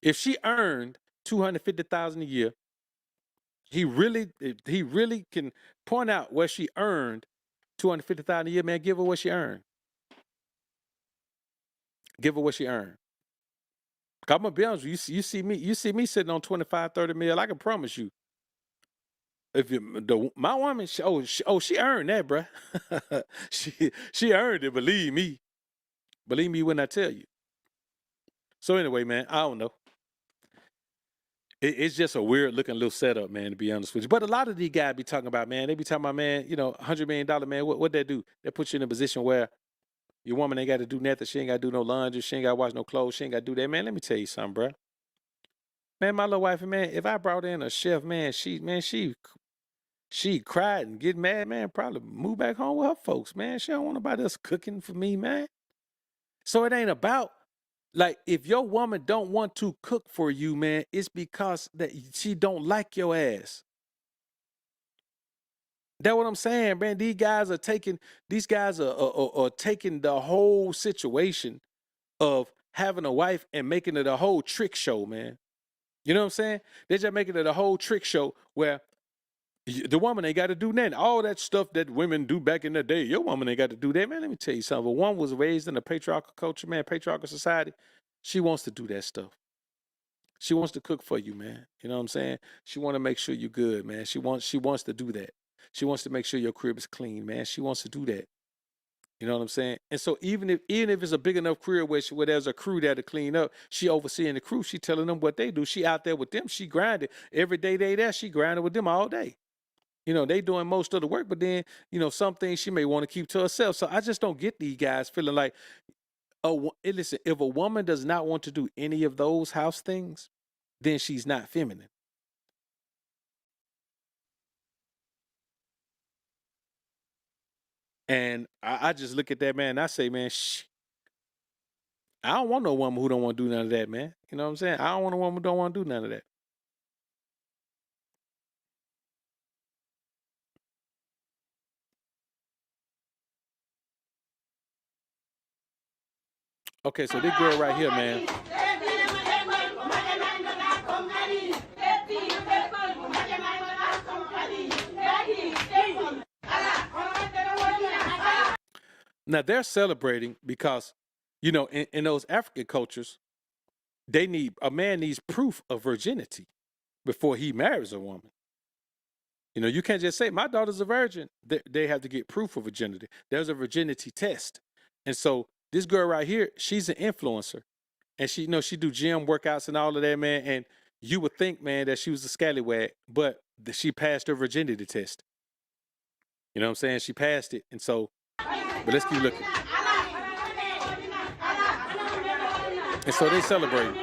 If she earned $250,000 a year, he really can point out where she earned $250,000 a year, man. Give her what she earned. Give her what she earned. I'm gonna be honest with you. You see me sitting on 25, 30 mil. I can promise you. If my woman, she earned that, bruh. she earned it. Believe me when I tell you. So anyway, man, I don't know. It's just a weird looking little setup, man. To be honest with you, but a lot of these guys be talking about, man. They be talking about, man. $100 million, man. What that do? That puts you in a position where your woman ain't got to do nothing. She ain't got to do no laundry. She ain't got to wash no clothes. She ain't got to do that, man. Let me tell you something, bruh. Man, my little wife, man. If I brought in a chef, man, she She cried and get mad, man. Probably move back home with her folks, man. She don't want nobody else cooking for me, man. So it ain't about like if your woman don't want to cook for you, man, it's because that she don't like your ass. That's what I'm saying, man. These guys are taking the whole situation of having a wife and making it a whole trick show, man. You know what I'm saying? They're just making it a whole trick show where the woman ain't got to do nothing. All that stuff that women do back in the day, your woman ain't got to do that, man. Let me tell you something. If a woman was raised in a patriarchal culture, man, patriarchal society, she wants to do that stuff. She wants to cook for you, man. You know what I'm saying? She want to make sure you're good, man. She wants to do that. She wants to make sure your crib is clean, man. She wants to do that. You know what I'm saying? And so even if it's a big enough crib where there's a crew there to clean up, she overseeing the crew. She telling them what they do. She out there with them. She grinding every day they there. She grinding with them all day. You know, they doing most of the work, but then, you know, some things she may want to keep to herself. So I just don't get these guys feeling like, listen, if a woman does not want to do any of those house things, then she's not feminine. And I just look at that, man, and I say, man, I don't want no woman who don't want to do none of that, man. You know what I'm saying? I don't want a woman who don't want to do none of that. Okay, so this girl right here, man. Now they're celebrating because, you know, in those African cultures, a man needs proof of virginity before he marries a woman. You know, you can't just say my daughter's a virgin. They have to get proof of virginity. There's a virginity test, and so this girl right here, she's an influencer, and she, you know, she do gym workouts and all of that, man. And you would think, man, that she was a scallywag, but she passed her virginity test. You know what I'm saying? She passed it, and so, but let's keep looking. And so they celebrate.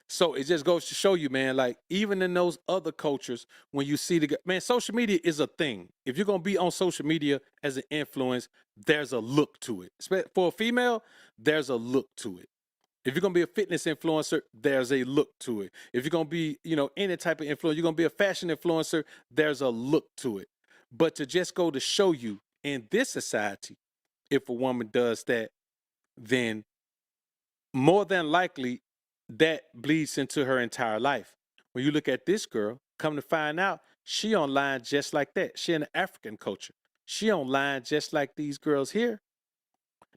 So it just goes to show you, man, like even in those other cultures, when you see man, social media is a thing. If you're going to be on social media as an influence, there's a look to it. For a female, there's a look to it. If you're going to be a fitness influencer, there's a look to it. If you're going to be, you know, any type of influencer, you're going to be a fashion influencer, there's a look to it. But to just go to show you in this society, if a woman does that, then more than likely that bleeds into her entire life. When you look at this girl, come to find out, she online just like that. She in the African culture. She online just like these girls here.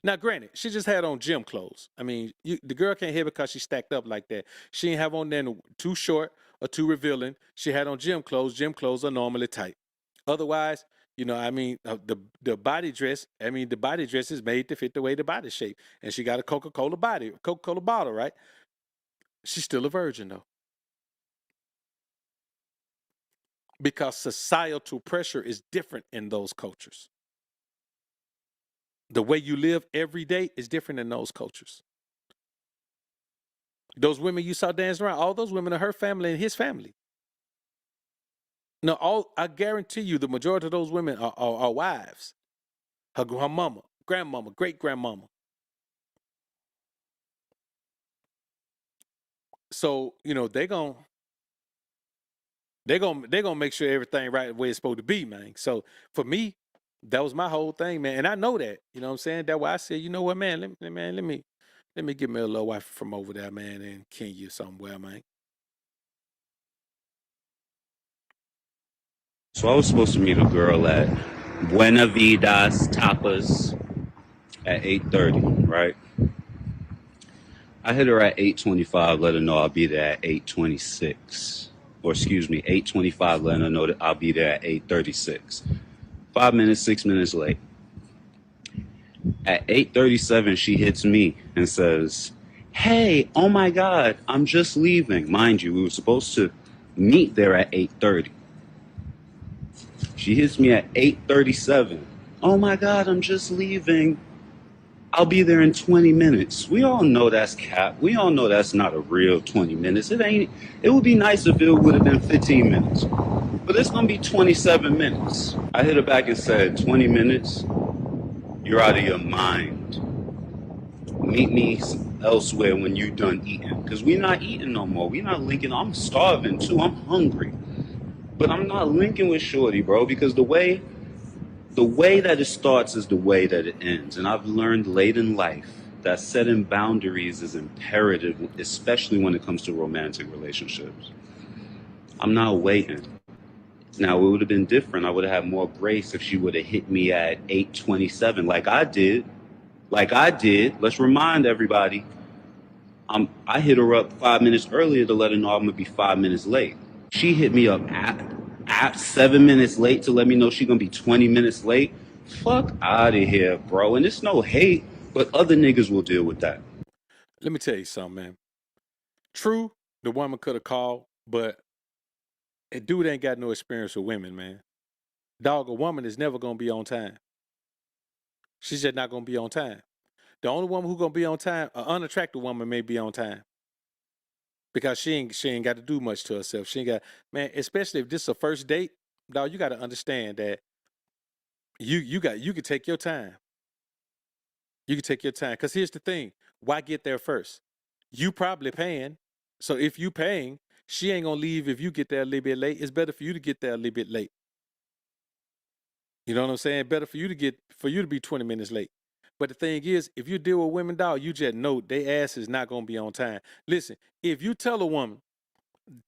Now, granted, she just had on gym clothes. I mean, the girl can't hit because she stacked up like that. She didn't have on then too short or too revealing. She had on gym clothes. Gym clothes are normally tight. Otherwise, you know, I mean, the body dress. I mean, the body dress is made to fit the way the body shape, and she got a Coca-Cola bottle, right? She's still a virgin though, because societal pressure is different in those cultures. The way you live every day is different in those cultures. Those women you saw dancing around, all those women are her family and his family. No, I guarantee you, the majority of those women are wives. Her mama, grandmama, great grandmama. So you know they're gonna make sure everything right the way it's supposed to be, man. So for me, that was my whole thing, man. And I know that, you know what I'm saying? That's why I said, you know what, man, let me get me a little wife from over there, man, in Kenya somewhere, man. So I was supposed to meet a girl at Buena Vidas Tapas at 8:30, right? I hit her at 8:25, let her know I'll be there at 8:26. Or excuse me, 8:25, letting her know that I'll be there at 8:36. 5 minutes, 6 minutes late. At 8:37, she hits me and says, "Hey, oh my God, I'm just leaving." Mind you, we were supposed to meet there at 8:30. She hits me at 8:37. "Oh my God, I'm just leaving. I'll be there in 20 minutes." We all know that's cap. We all know that's not a real 20 minutes. It ain't. It would be nice if it would have been 15 minutes. But it's going to be 27 minutes. I hit her back and said, 20 minutes? You're out of your mind. Meet me elsewhere when you're done eating. Because we're not eating no more. We're not linking. I'm starving too. I'm hungry. But I'm not linking with Shorty, bro, because the way that it starts is the way that it ends. And I've learned late in life that setting boundaries is imperative, especially when it comes to romantic relationships. I'm not waiting. Now, it would have been different. I would have had more grace if she would have hit me at 8:27 like I did. Let's remind everybody. I hit her up 5 minutes earlier to let her know I'm going to be 5 minutes late. She hit me up at 7 minutes late to let me know she's going to be 20 minutes late. Fuck out of here, bro. And it's no hate, but other niggas will deal with that. Let me tell you something, man. True, the woman could have called, but a dude ain't got no experience with women, man. Dog, a woman is never going to be on time. She's just not going to be on time. The only woman who's going to be on time, an unattractive woman may be on time. Because she ain't got to do much to herself. She ain't got, man, especially if this is a first date, dog, you got to understand that you can take your time. You can take your time. Because here's the thing. Why get there first? You probably paying. So if you paying, she ain't gonna leave if you get there a little bit late. It's better for you to get there a little bit late. You know what I'm saying? Better for you to be 20 minutes late. But the thing is, if you deal with women, dog, you just know their ass is not gonna be on time. Listen, if you tell a woman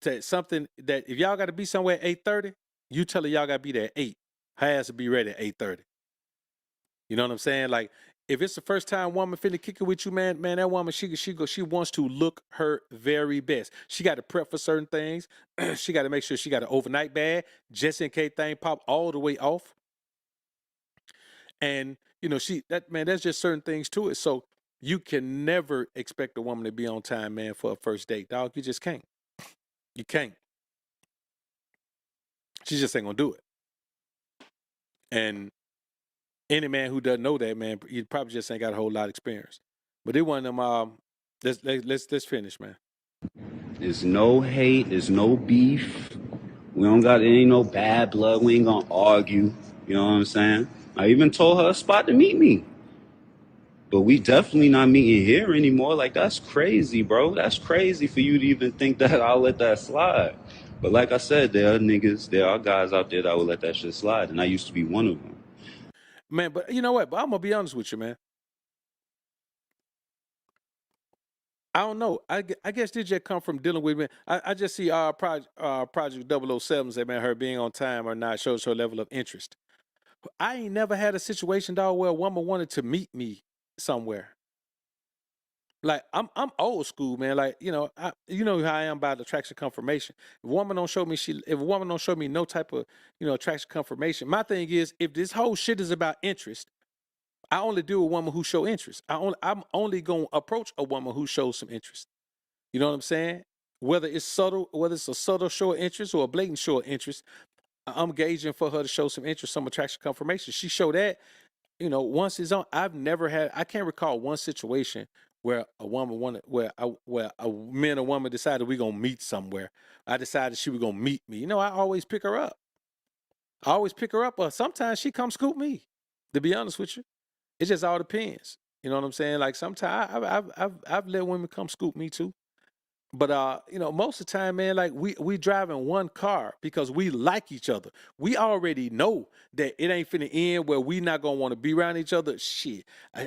that something that if y'all gotta be somewhere at 8:30, you tell her y'all gotta be there at 8. Her ass will be ready at 8:30. You know what I'm saying? Like, if it's the first time woman finna kick it with you, man, that woman, she wants to look her very best. She got to prep for certain things. She got to make sure she got an overnight bag just in case thing pop all the way off. And that's just certain things to it. So you can never expect a woman to be on time, man, for a first date, dog. You just can't. You can't. She just ain't gonna do it. And any man who doesn't know that, man, he probably just ain't got a whole lot of experience. But it one of them. Let's finish, man. There's no hate. There's no beef. It ain't no bad blood. We ain't gonna argue. You know what I'm saying? I even told her a spot to meet me. But we definitely not meeting here anymore. Like, that's crazy, bro. That's crazy for you to even think that I'll let that slide. But like I said, there are guys out there that will let that shit slide. And I used to be one of them. Man, but you know what? But I'm gonna be honest with you, man. I don't know. I guess this just come from dealing with me. I just see Project 007 say, man, her being on time or not shows her level of interest. I ain't never had a situation, dog, where a woman wanted to meet me somewhere. Like, I'm old school, man. Like, you know how I am about attraction confirmation. If a woman don't show me no type of attraction confirmation, my thing is, if this whole shit is about interest, I only deal with women who show interest. I'm only gonna approach a woman who shows some interest. You know what I'm saying? Whether it's a subtle show of interest or a blatant show of interest, I'm gauging for her to show some interest, some attraction confirmation. She showed that, once it's on. I can't recall one situation where a woman wanted, where a man or woman decided we gonna meet somewhere. I decided she was gonna meet me. I always pick her up. Or sometimes she come scoop me. To be honest with you, it just all depends. You know what I'm saying? Like, sometimes I've let women come scoop me too. But most of the time, man, like we drive in one car because we like each other. We already know that it ain't finna end where we not gonna want to be around each other. Shit,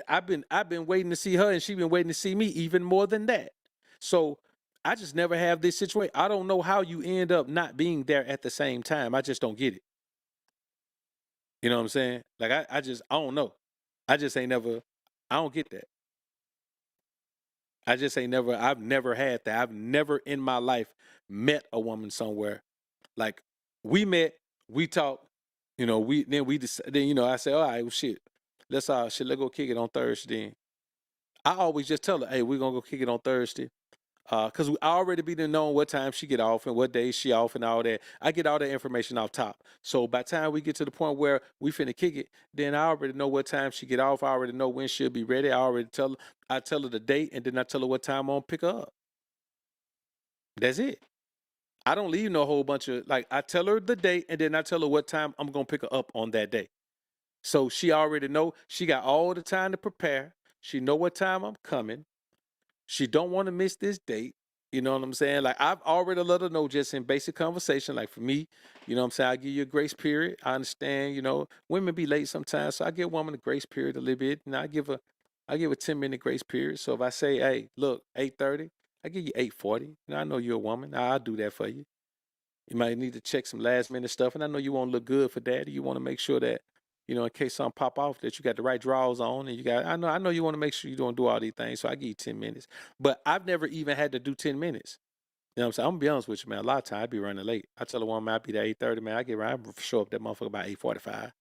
I've been waiting to see her, and she been waiting to see me even more than that. So I just never have this situation. I don't know how you end up not being there at the same time. I just don't get it. You know what I'm saying? Like I don't know. I just ain't never. I don't get that. I just ain't never. I've never had that. I've never in my life met a woman somewhere. Like we met, we talked. You know, then you know I say, all right, well, shit, let's go kick it on Thursday. Then I always just tell her, hey, we're gonna go kick it on Thursday. Cause I already be knowing what time she get off and what days she off and all that. I get all that information off top. So by the time we get to the point where we finna kick it, then I already know what time she get off. I already know when she'll be ready. I tell her the date and then I tell her what time I'm gonna pick her up. That's it. I don't leave no whole bunch of I tell her the date and then I tell her what time I'm gonna pick her up on that day. So she already know she got all the time to prepare. She know what time I'm coming. She don't want to miss this date. You know what I'm saying? Like I've already let her know just in basic conversation. Like for me, you know what I'm saying? I give you a grace period. I understand, you know, women be late sometimes. So I give a woman a grace period a little bit. And I give a 10-minute grace period. So if I say, hey, look, 8:30, I give you 8:40. You know, I know you're a woman. I'll do that for you. You might need to check some last minute stuff. And I know you want to look good for daddy. You want to make sure that, you know, in case something pop off, that you got the right drawers on and I know you want to make sure you don't do all these things. So I give you 10 minutes. But I've never even had to do 10 minutes. You know what I'm saying? I'm gonna be honest with you, man. A lot of times I be running late. I tell a woman I'll be there 8:30, man. I show up that motherfucker about 8:45. A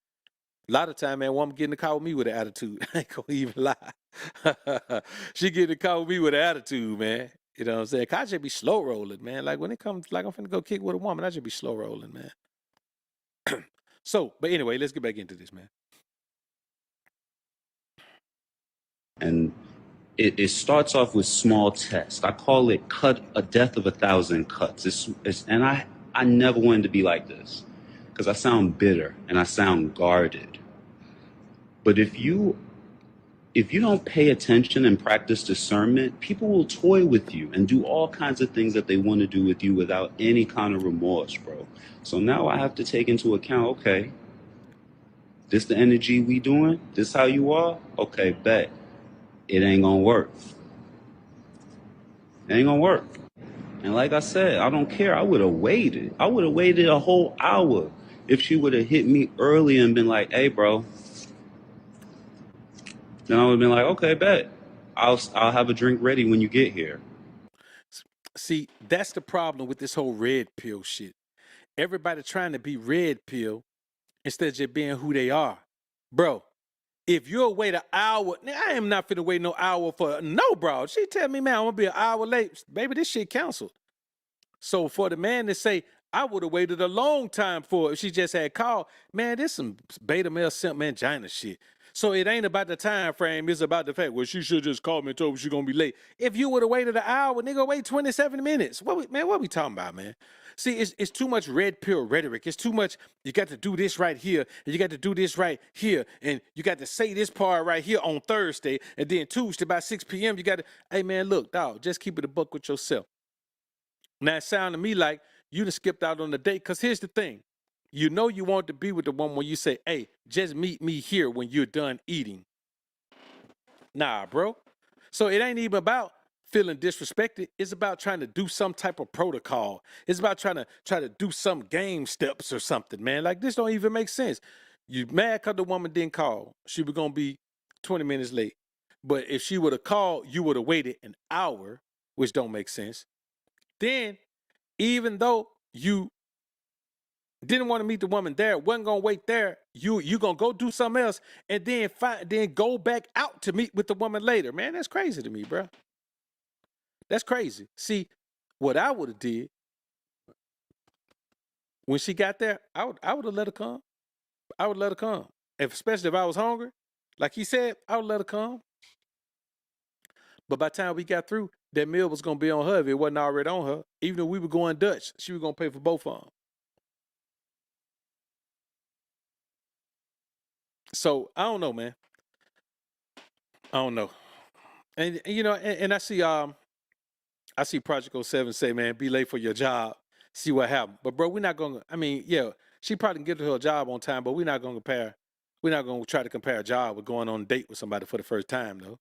lot of time, man, woman get in the car with me with an attitude. I ain't gonna even lie. She get in the car with me with an attitude, man. You know what I'm saying? 'Cause I just be slow rolling, man. Like when it comes, like I'm finna go kick with a woman, I just be slow rolling, man. So, but anyway, let's get back into this, man. And it starts off with small tests. I call it a death of 1,000 cuts. And I never wanted to be like this because I sound bitter and I sound guarded. But if you don't pay attention and practice discernment, people will toy with you and do all kinds of things that they want to do with you without any kind of remorse, bro. So now I have to take into account, okay, this the energy we doing? This how you are? Okay, bet. It ain't gonna work. It ain't gonna work. And like I said, I don't care. I would have waited. I would have waited a whole hour if she would have hit me early and been like, hey, bro. Then I would have been like, okay, bet. I'll have a drink ready when you get here. See, that's the problem with this whole red pill shit. Everybody trying to be red pill instead of just being who they are. Bro, if you'll wait an hour, I am not finna wait no hour for no, bro. She tell me, man, I'm gonna be an hour late. Baby, this shit canceled. So for the man to say, I would have waited a long time for it if she just had called, man, this some beta male simp mangina shit. So it ain't about the time frame, it's about the fact, well, she should just call me and told me she's gonna be late. If you would have waited an hour, nigga, wait 27 minutes. What we talking about, man? See, it's too much red pill rhetoric. It's too much, you got to do this right here, and you got to do this right here, and you got to say this part right here on Thursday, and then Tuesday by 6 p.m. you got to, hey man, look, dog, just keep it a buck with yourself. Now it sounded to me like you done skipped out on the date, because here's the thing. You know you want to be with the woman when you say, hey, just meet me here when you're done eating. Nah, bro. So it ain't even about feeling disrespected. It's about trying to do some type of protocol. It's about trying to do some game steps or something, man. Like this don't even make sense. You mad because the woman didn't call. She was going to be 20 minutes late. But if she would have called, you would have waited an hour, which don't make sense. Then, even though you didn't want to meet the woman there, wasn't gonna wait there, you gonna go do something else and then go back out to meet with the woman later. Man, that's crazy to me, bro. That's crazy. See, what I would have did when she got there, I would have let her come. I would let her come. Especially if I was hungry, like he said, I would let her come. But by the time we got through, that meal was gonna be on her if it wasn't already on her. Even if we were going Dutch, she was gonna pay for both of them. So I don't know, man. I don't know. And you know, and I see Project 07 say, man, be late for your job, see what happened. But bro, we're not gonna, I mean, yeah, she probably can get to her job on time, but we're not gonna try to compare a job with going on a date with somebody for the first time, though.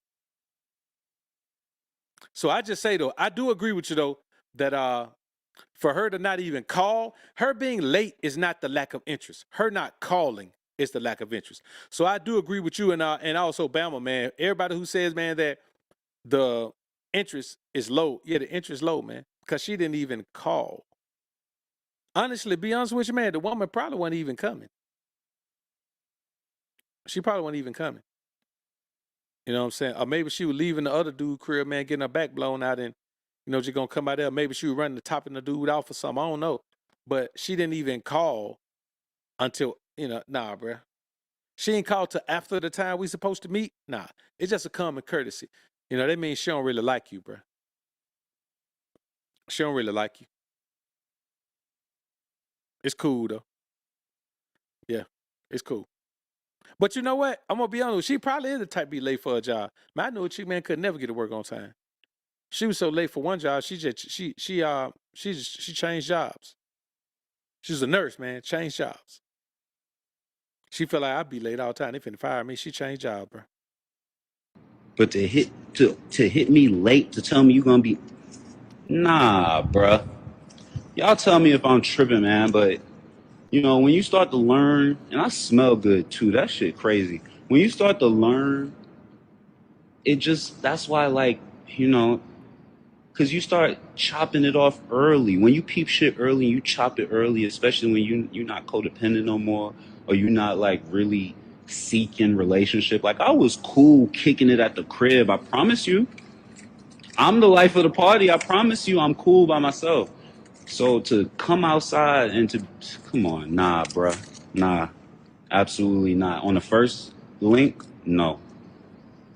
So I just say though, I do agree with you though, that for her to not even call, her being late is not the lack of interest. Her not calling It's the lack of interest. So I do agree with you, and also Bama, man. Everybody who says, man, that the interest is low, yeah, the interest low, man, because she didn't even call. Honestly, be honest with you, man, the woman probably wasn't even coming. She probably wasn't even coming. You know what I'm saying? Or maybe she was leaving the other dude crib, man, getting her back blown out, and just gonna come out there. Maybe she was running the top of the dude off or something. I don't know, but she didn't even call until nah, bruh. She ain't called till after the time we supposed to meet. Nah, it's just a common courtesy. That means she don't really like you, bruh. She don't really like you. It's cool though. Yeah, it's cool. But you know what? I'm gonna be honest. She probably is the type to be late for a job. Man, I knew a chick, man, could never get to work on time. She was so late for one job. She changed jobs. She was a nurse, man. Changed jobs. She felt like I'd be late all the time. They finna fire me. She changed jobs, bro. But to hit me late to tell me you gonna be, nah, bruh. Y'all tell me if I'm tripping, man. But when you start to learn, and I smell good too. That shit crazy. When you start to learn, that's why, like, because you start chopping it off early. When you peep shit early, you chop it early, especially when you're not codependent no more, or you're not like really seeking relationship. Like, I was cool kicking it at the crib. I promise you, I'm the life of the party. I promise you, I'm cool by myself. So to come outside and come on, nah, bruh, nah, absolutely not. On the first link, no.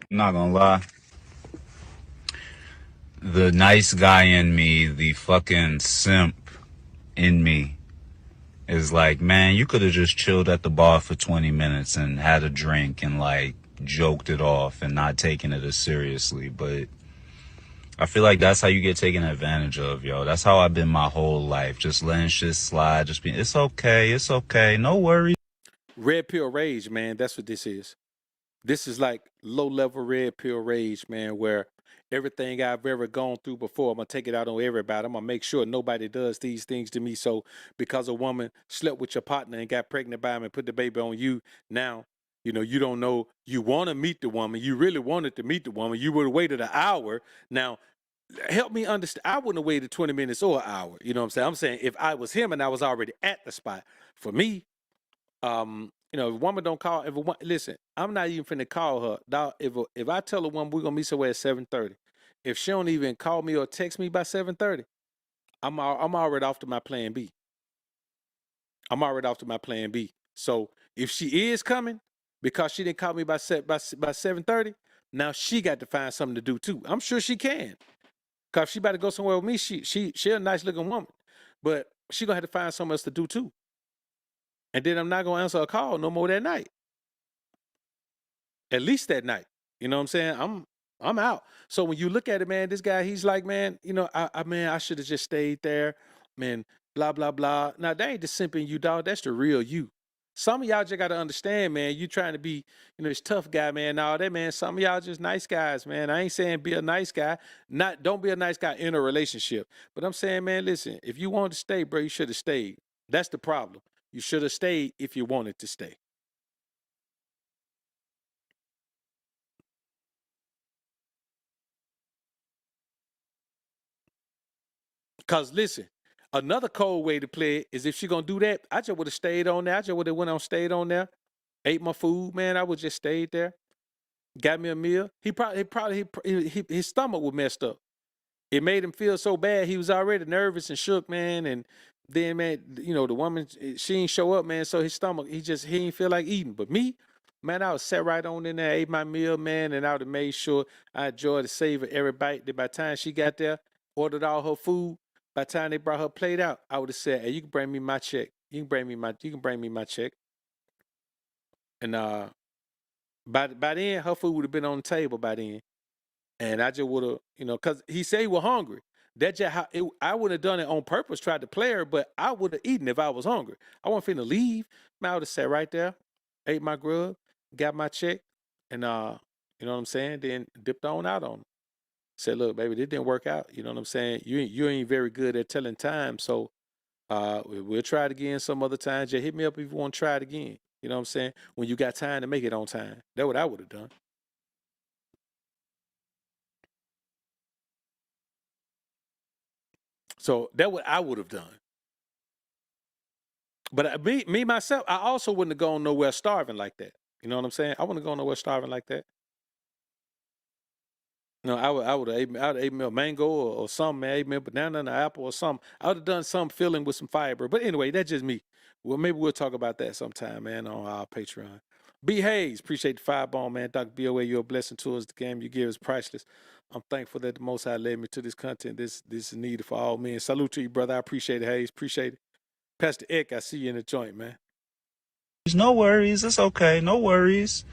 I'm not gonna lie. The nice guy in me, the fucking simp in me, is like, man, you could have just chilled at the bar for 20 minutes and had a drink and like joked it off and not taking it as seriously. But I feel like that's how you get taken advantage of, yo. That's how I've been my whole life. Just letting shit slide, just being, it's okay, no worries. Red pill rage, man. That's what this is. This is like low level red pill rage, man, where everything I've ever gone through before, I'm going to take it out on everybody. I'm going to make sure nobody does these things to me. So because a woman slept with your partner and got pregnant by him and put the baby on you, now, you don't know, you want to meet the woman. You really wanted to meet the woman. You would have waited an hour. Now, help me understand. I wouldn't have waited 20 minutes or an hour. You know what I'm saying? I'm saying if I was him and I was already at the spot, for me, if a woman don't call, listen, I'm not even finna call her. Dog, if I tell a woman we're gonna meet somewhere at 7:30, if she don't even call me or text me by 7:30, I'm already off to my plan B. I'm already off to my plan B. So if she is coming because she didn't call me by 7:30, now she got to find something to do too. I'm sure she can. Cause if she about to go somewhere with me, she a nice looking woman, but she gonna have to find something else to do too. And then I'm not gonna answer a call no more that night. At least that night. You know what I'm saying? I'm out. So when you look at it, man, this guy, he's like, man, I should have just stayed there, man, blah, blah, blah. Now, that ain't the simping you, dog. That's the real you. Some of y'all just got to understand, man, you trying to be, this tough guy, man, all that, man. Some of y'all just nice guys, man. I ain't saying be a nice guy. Don't be a nice guy in a relationship. But I'm saying, man, listen, if you wanted to stay, bro, you should have stayed. That's the problem. You should have stayed if you wanted to stay. Cause listen, another cold way to play it is if she gonna do that, I just would have stayed on there. I just would have went on, stayed on there, ate my food, man. I would just stayed there, got me a meal. His stomach was messed up. It made him feel so bad. He was already nervous and shook, man. And then, man, the woman, she ain't show up, man. So his stomach, he ain't feel like eating. But me, man, I was sat right on in there, ate my meal, man, and I would have made sure I enjoyed the savor every bite. Then by the time she got there, ordered all her food. By the time they brought her plate out, I would have said, "Hey, you can bring me my check. You can bring me my check." And by then, her food would have been on the table by then. And I just would have, because he said he was hungry. That's just how I wouldn't have done it on purpose, tried to play her, but I would have eaten if I was hungry. I wasn't finna leave. Man, I would have sat right there, ate my grub, got my check, and you know what I'm saying? Then dipped on out on him. Said, look, baby, this didn't work out. You know what I'm saying? You ain't very good at telling time, so we'll try it again some other time. Just hit me up if you want to try it again. You know what I'm saying? When you got time to make it on time. That's what I would have done. So that's what I would have done. But me myself, I also wouldn't have gone nowhere starving like that. You know what I'm saying? I wouldn't have gone nowhere starving like that. No, I would have ate me a mango or something, man. Ate me a banana and an apple or something. I would have done some filling with some fiber. But anyway, that's just me. Well, maybe we'll talk about that sometime, man, on our Patreon. B. Hayes, appreciate the fireball, man. Dr. BOA, you're a blessing to us. The game you give is priceless. I'm thankful that the Most High led me to this content. This is needed for all men. Salute to you, brother. I appreciate it, Hayes. Appreciate it. Pastor Eck, I see you in the joint, man. No worries. It's okay. No worries.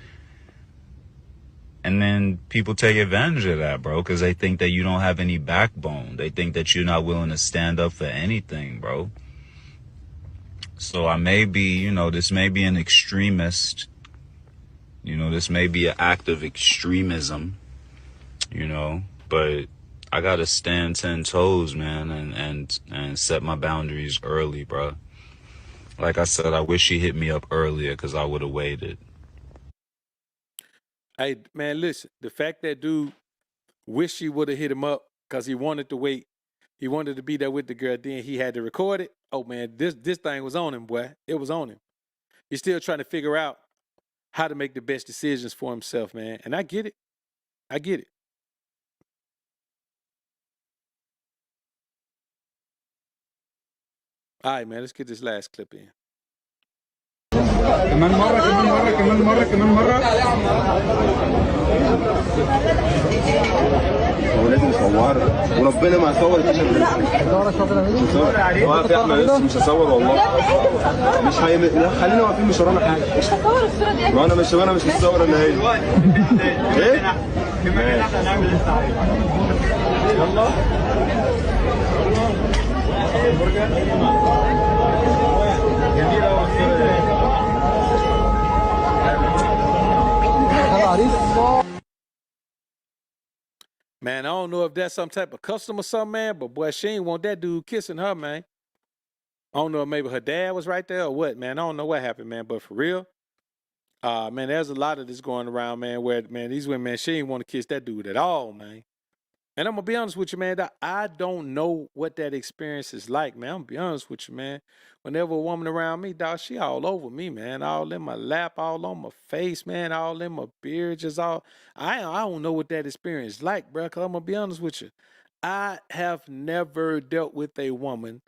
And then people take advantage of that, bro, because they think that you don't have any backbone. They think that you're not willing to stand up for anything, bro. So I may be, this may be an extremist. This may be an act of extremism, but I gotta stand 10 toes, man, and set my boundaries early, bro. Like I said, I wish he hit me up earlier because I would have waited. Hey, man, listen. The fact that dude wish he would have hit him up because he wanted to wait. He wanted to be there with the girl. Then he had to record it. Oh, man, this thing was on him, boy. It was on him. He's still trying to figure out how to make the best decisions for himself, man. And I get it. I get it. All right, man, let's get this last clip in. كمان مرة كمان مرة كمان مرة كمان مرة هو لازم يصور وربنا ما يصور الكشف مش هصور واقف يا احمد مش هصور والله مش خلينا واقفين مش ورانا حاجه مش هصور الصوره دي وانا مش مصور انا هي ايه كمان احنا نعمل السعي يلا جميله والصوره Man, I don't know if that's some type of custom or something, man, but boy, she ain't want that dude kissing her, man. I don't know if maybe her dad was right there or what, man. I don't know what happened, man, but for real, man, there's a lot of this going around, man, where, man, these women, man, she ain't want to kiss that dude at all, man. And I'm going to be honest with you, man, I don't know what that experience is like, man. I'm going to be honest with you, man. Whenever a woman around me, dog, she all over me, man. All in my lap, all on my face, man. All in my beard, just all. I don't know what that experience is like, bro, because I'm going to be honest with you. I have never dealt with a woman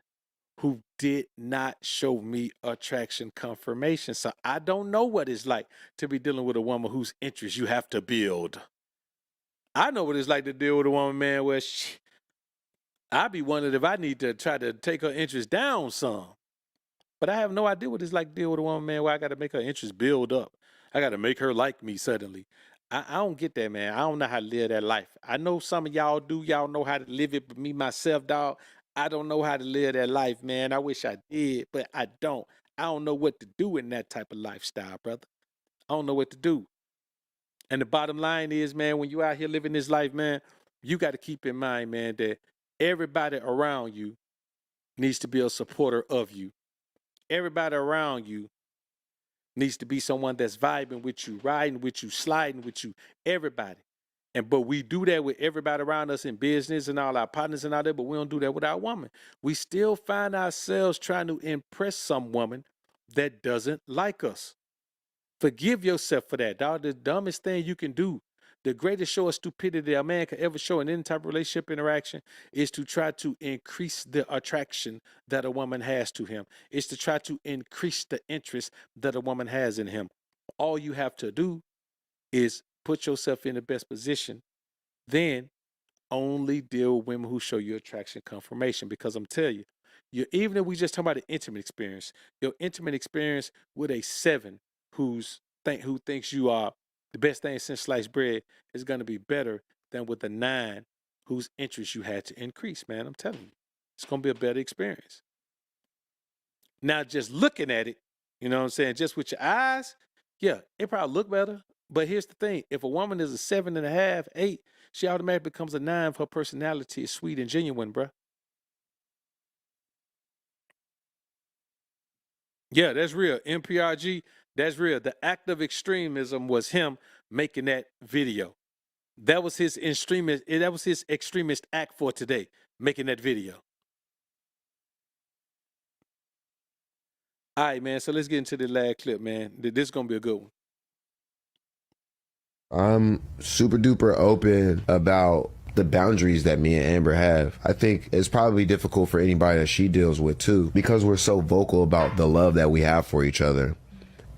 who did not show me attraction confirmation. So I don't know what it's like to be dealing with a woman whose interest you have to build. I know what it's like to deal with a woman, man, where I be wondering if I need to try to take her interest down some. But I have no idea what it's like to deal with a woman, man, where I got to make her interest build up. I got to make her like me suddenly. I don't get that, man. I don't know how to live that life. I know some of y'all do. Y'all know how to live it, but me, myself, dog, I don't know how to live that life, man. I wish I did, but I don't. I don't know what to do in that type of lifestyle, brother. I don't know what to do. And the bottom line is, man, when you out here living this life, man, you got to keep in mind, man, that everybody around you needs to be a supporter of you. Everybody around you needs to be someone that's vibing with you, riding with you, sliding with you, everybody. But we do that with everybody around us in business and all our partners and all that, but we don't do that with our woman. We still find ourselves trying to impress some woman that doesn't like us. Forgive yourself for that, dog. The dumbest thing you can do, the greatest show of stupidity a man could ever show in any type of relationship interaction is to try to increase the attraction that a woman has to him. It's to try to increase the interest that a woman has in him. All you have to do is put yourself in the best position. Then only deal with women who show you attraction confirmation. Because I'm telling you, even if we just talk about the intimate experience, your intimate experience with a 7 who thinks you are the best thing since sliced bread is going to be better than with a 9 whose interest you had to increase, man. I'm telling you, it's going to be a better experience. Now, just looking at it, you know what I'm saying, just with your eyes, yeah, it probably look better. But here's the thing. If a woman is a 7.5, 8, she automatically becomes a 9 if her personality is sweet and genuine, bruh. Yeah, that's real. MPRG, That's real. The act of extremism was him making that video. That was his extremist. That was his extremist act for today, making that video. All right, man. So let's get into the last clip, man. This is gonna be a good one. I'm super duper open about the boundaries that me and Amber have. I think it's probably difficult for anybody that she deals with too, because we're so vocal about the love that we have for each other.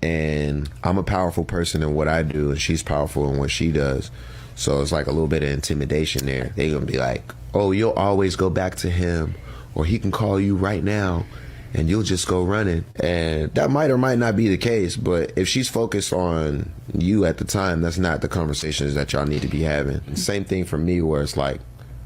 And I'm a powerful person in what I do, and she's powerful in what she does. So it's like a little bit of intimidation there. They're gonna be like, oh, you'll always go back to him, or he can call you right now and you'll just go running. And that might or might not be the case, but if she's focused on you at the time, that's not the conversations that y'all need to be having. And same thing for me, where it's like,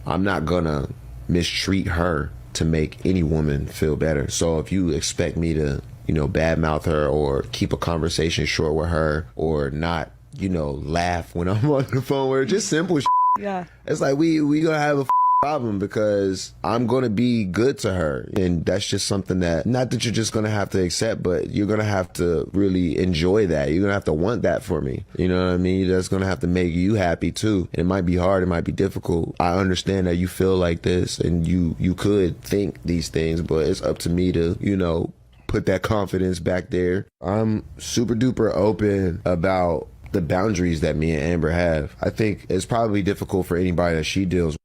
I'm not gonna mistreat her to make any woman feel better. So if you expect me to, badmouth her or keep a conversation short with her or not, laugh when I'm on the phone with her, just simple shit. Yeah. It's like we gonna have a problem because I'm gonna be good to her, and that's just something that, not that you're just gonna have to accept, but you're gonna have to really enjoy that. You're gonna have to want that for me. You know what I mean? That's gonna have to make you happy too. And it might be hard, it might be difficult. I understand that you feel like this and you could think these things, but it's up to me to, put that confidence back there. I'm super duper open about the boundaries that me and Amber have. I think it's probably difficult for anybody that she deals with.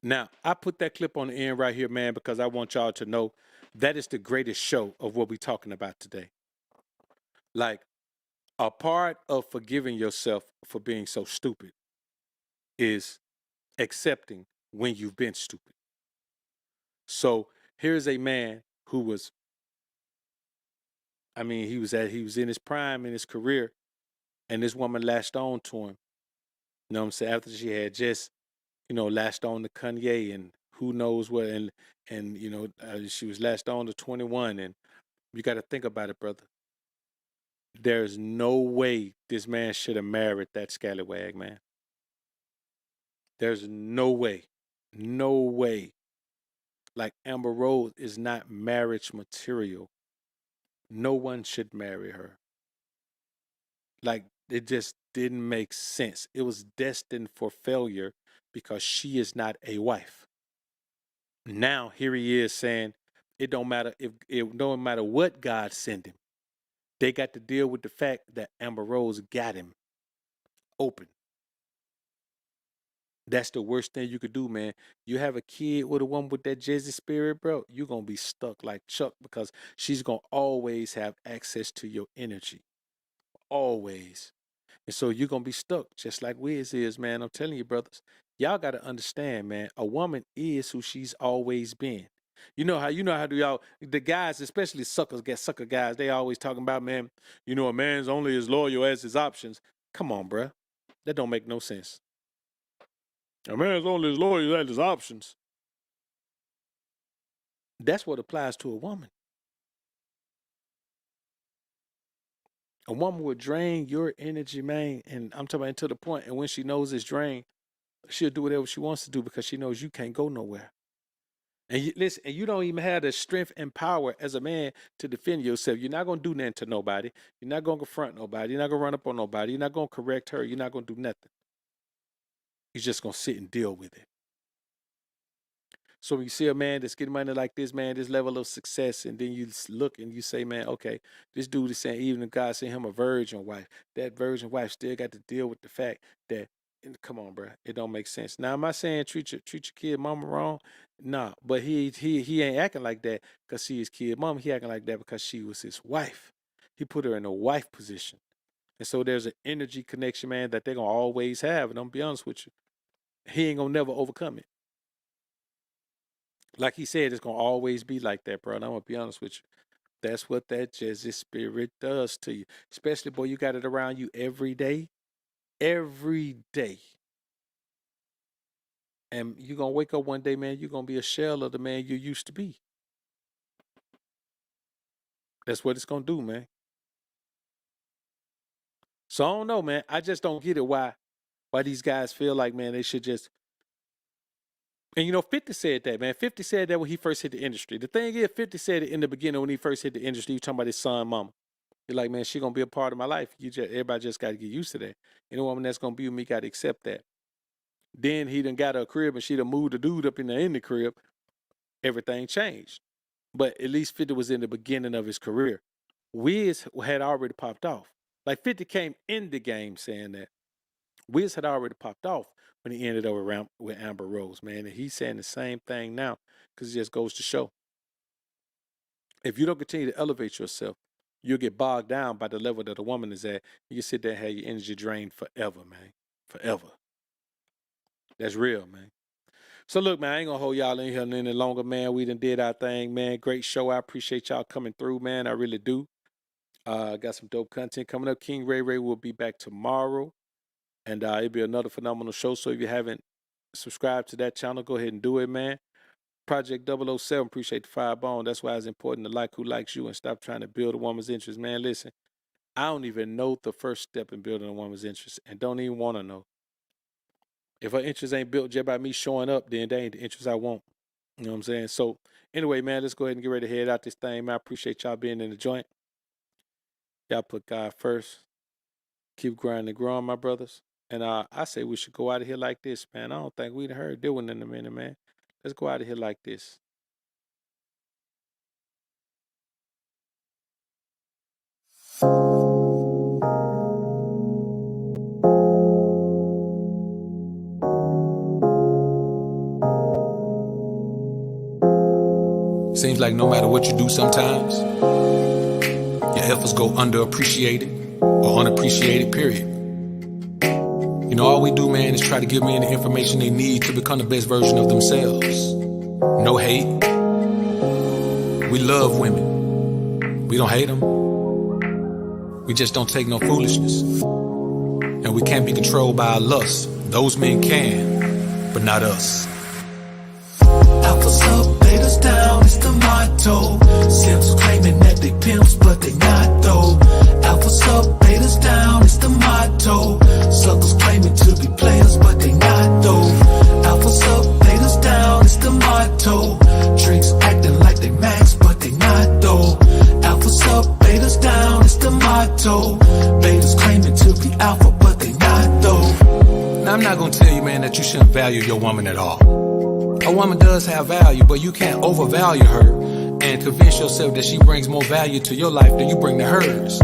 Now, I put that clip on the end right here, man, because I want y'all to know that is the greatest show of what we're talking about today. Like, a part of forgiving yourself for being so stupid is accepting when you've been stupid. So here's a man who was, he was in his prime in his career, and this woman latched on to him. You know what I'm saying? After she had just, latched on to Kanye and who knows what, and she was latched on to 21, and you got to think about it, brother. There's no way this man should have married that scallywag, man. There's no way. No way. Like, Amber Rose is not marriage material. No one should marry her. Like, it just didn't make sense. It was destined for failure because she is not a wife. Now here he is saying it don't matter if it don't matter what God sent him. They got to deal with the fact that Amber Rose got him open. That's the worst thing you could do, man. You have a kid with a woman with that Jezebel spirit, bro, you're going to be stuck like Chuck, because she's going to always have access to your energy. Always. And so you're going to be stuck just like Wiz is, man. I'm telling you, brothers. Y'all got to understand, man. A woman is who she's always been. You know how do y'all, the guys, especially sucker guys, they always talking about, man, a man's only as loyal as his options. Come on, bruh. That don't make no sense. A man's only as loyal as his options. That's what applies to a woman. A woman will drain your energy, man, and I'm talking about to the point, and when she knows it's drained, she'll do whatever she wants to do because she knows you can't go nowhere. And listen, and you don't even have the strength and power as a man to defend yourself. You're not going to do nothing to nobody. You're not going to confront nobody. You're not going to run up on nobody. You're not going to correct her. You're not going to do nothing. You're just going to sit and deal with it. So when you see a man that's getting money like this, man, this level of success, and then you look and you say, man, okay, this dude is saying, even if God sent him a virgin wife, that virgin wife still got to deal with the fact that, come on, bro, it don't make sense. Now, am I saying treat your kid mama wrong? Nah, but he ain't acting like that because she his kid mama. He acting like that because she was his wife. He put her in a wife position. And so there's an energy connection, man, that they're going to always have. And I'm be honest with you, he ain't going to never overcome it. Like he said, it's going to always be like that, bro. And I'm going to be honest with you. That's what that Jezebel spirit does to you. Especially, boy, you got it around you every day. Every day. And you're going to wake up one day, man, you're going to be a shell of the man you used to be. That's what it's going to do, man. So I don't know, man. I just don't get it why these guys feel like, man, they should just And you know, 50 said that, man. 50 said that when he first hit the industry. The thing is, 50 said it in the beginning when he first hit the industry. He was talking about his son, mama. He's like, man, she gonna be a part of my life. Everybody just got to get used to that. Any woman that's gonna be with me got to accept that. Then he done got her a crib and she done moved the dude up in the crib. Everything changed. But at least 50 was in the beginning of his career. Wiz had already popped off. Like 50 came in the game saying that. Wiz had already popped off when he ended up around with Amber Rose, man. And he's saying the same thing now because it just goes to show. If you don't continue to elevate yourself, you'll get bogged down by the level that a woman is at. You can sit there and have your energy drained forever, man. Forever. That's real, man. So look, man, I ain't gonna hold y'all in here any longer, man. We done did our thing, man. Great show. I appreciate y'all coming through, man. I really do. Got some dope content coming up. King Ray Ray will be back tomorrow. And it'll be another phenomenal show. So if you haven't subscribed to that channel, go ahead and do it, man. Project 007, appreciate the firebone. That's why it's important to like who likes you and stop trying to build a woman's interest. Man, listen, I don't even know the first step in building a woman's interest and don't even want to know. If her interest ain't built just by me showing up, then that ain't the interest I want. You know what I'm saying? So anyway, man, let's go ahead and get ready to head out this thing, man. I appreciate y'all being in the joint. Y'all put God first. Keep grinding and growing, my brothers. And I say we should go out of here like this, man. I don't think we'd heard this one in a minute, man. Let's go out of here like this. Seems like no matter what you do sometimes, your efforts go underappreciated or unappreciated, period. You know, all we do, man, is try to give men the information they need to become the best version of themselves. No hate. We love women. We don't hate them. We just don't take no foolishness. And we can't be controlled by our lust. Those men can, but not us. Alphas up, betas down, it's the motto. Simps claiming that they pimps, but they not though. Alphas up, betas down, it's the motto. Suckers claiming to be players, but they not though. Alphas up, betas down, it's the motto. Tricks acting like they max, but they not though. Alphas up, betas down, it's the motto. Betas claiming to be alpha, but they not though. Now I'm not gonna tell you, man, that you shouldn't value your woman at all. A woman does have value, but you can't overvalue her and convince yourself that she brings more value to your life than you bring to hers.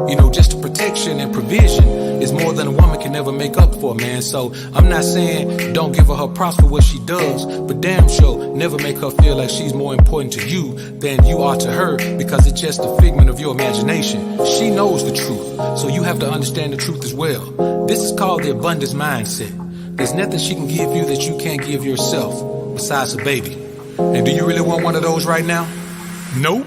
You know, just the protection and provision is more than a woman can ever make up for, man. So I'm not saying don't give her props for what she does, but damn sure never make her feel like she's more important to you than you are to her, because it's just a figment of your imagination. She knows the truth, so you have to understand the truth as well. This is called the abundance mindset. There's nothing she can give you that you can't give yourself, besides a baby. And do you really want one of those right now? Nope.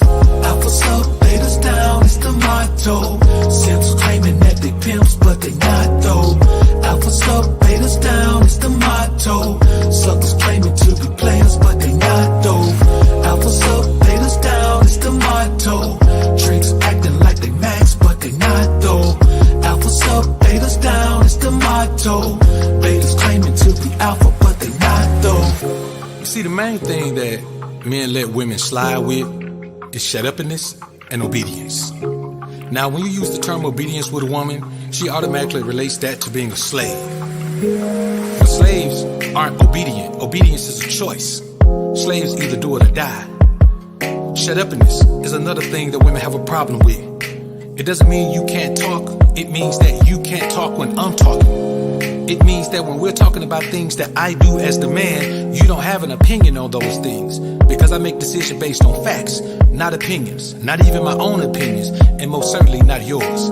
Alphas up, betas down, it's the motto. Simps claiming that they pimps, but they not though. Alphas up, betas down, it's the motto. Suckers claiming to be players, but they not though. Alphas up, betas down, it's the motto. Tricks acting like they max, but they not though. Alphas up, betas down, it's the motto. Betas claiming to be alpha, but they not though. You see, the main thing that men let women slide with is shut-upness and obedience. Now, when you use the term obedience with a woman, she automatically relates that to being a slave. But slaves aren't obedient. Obedience is a choice. Slaves either do it or die. Shut-upness is another thing that women have a problem with. It doesn't mean you can't talk. It means that you can't talk when I'm talking. It means that when we're talking about things that I do as the man, you don't have an opinion on those things, because I make decisions based on facts, not opinions, not even my own opinions, and most certainly not yours.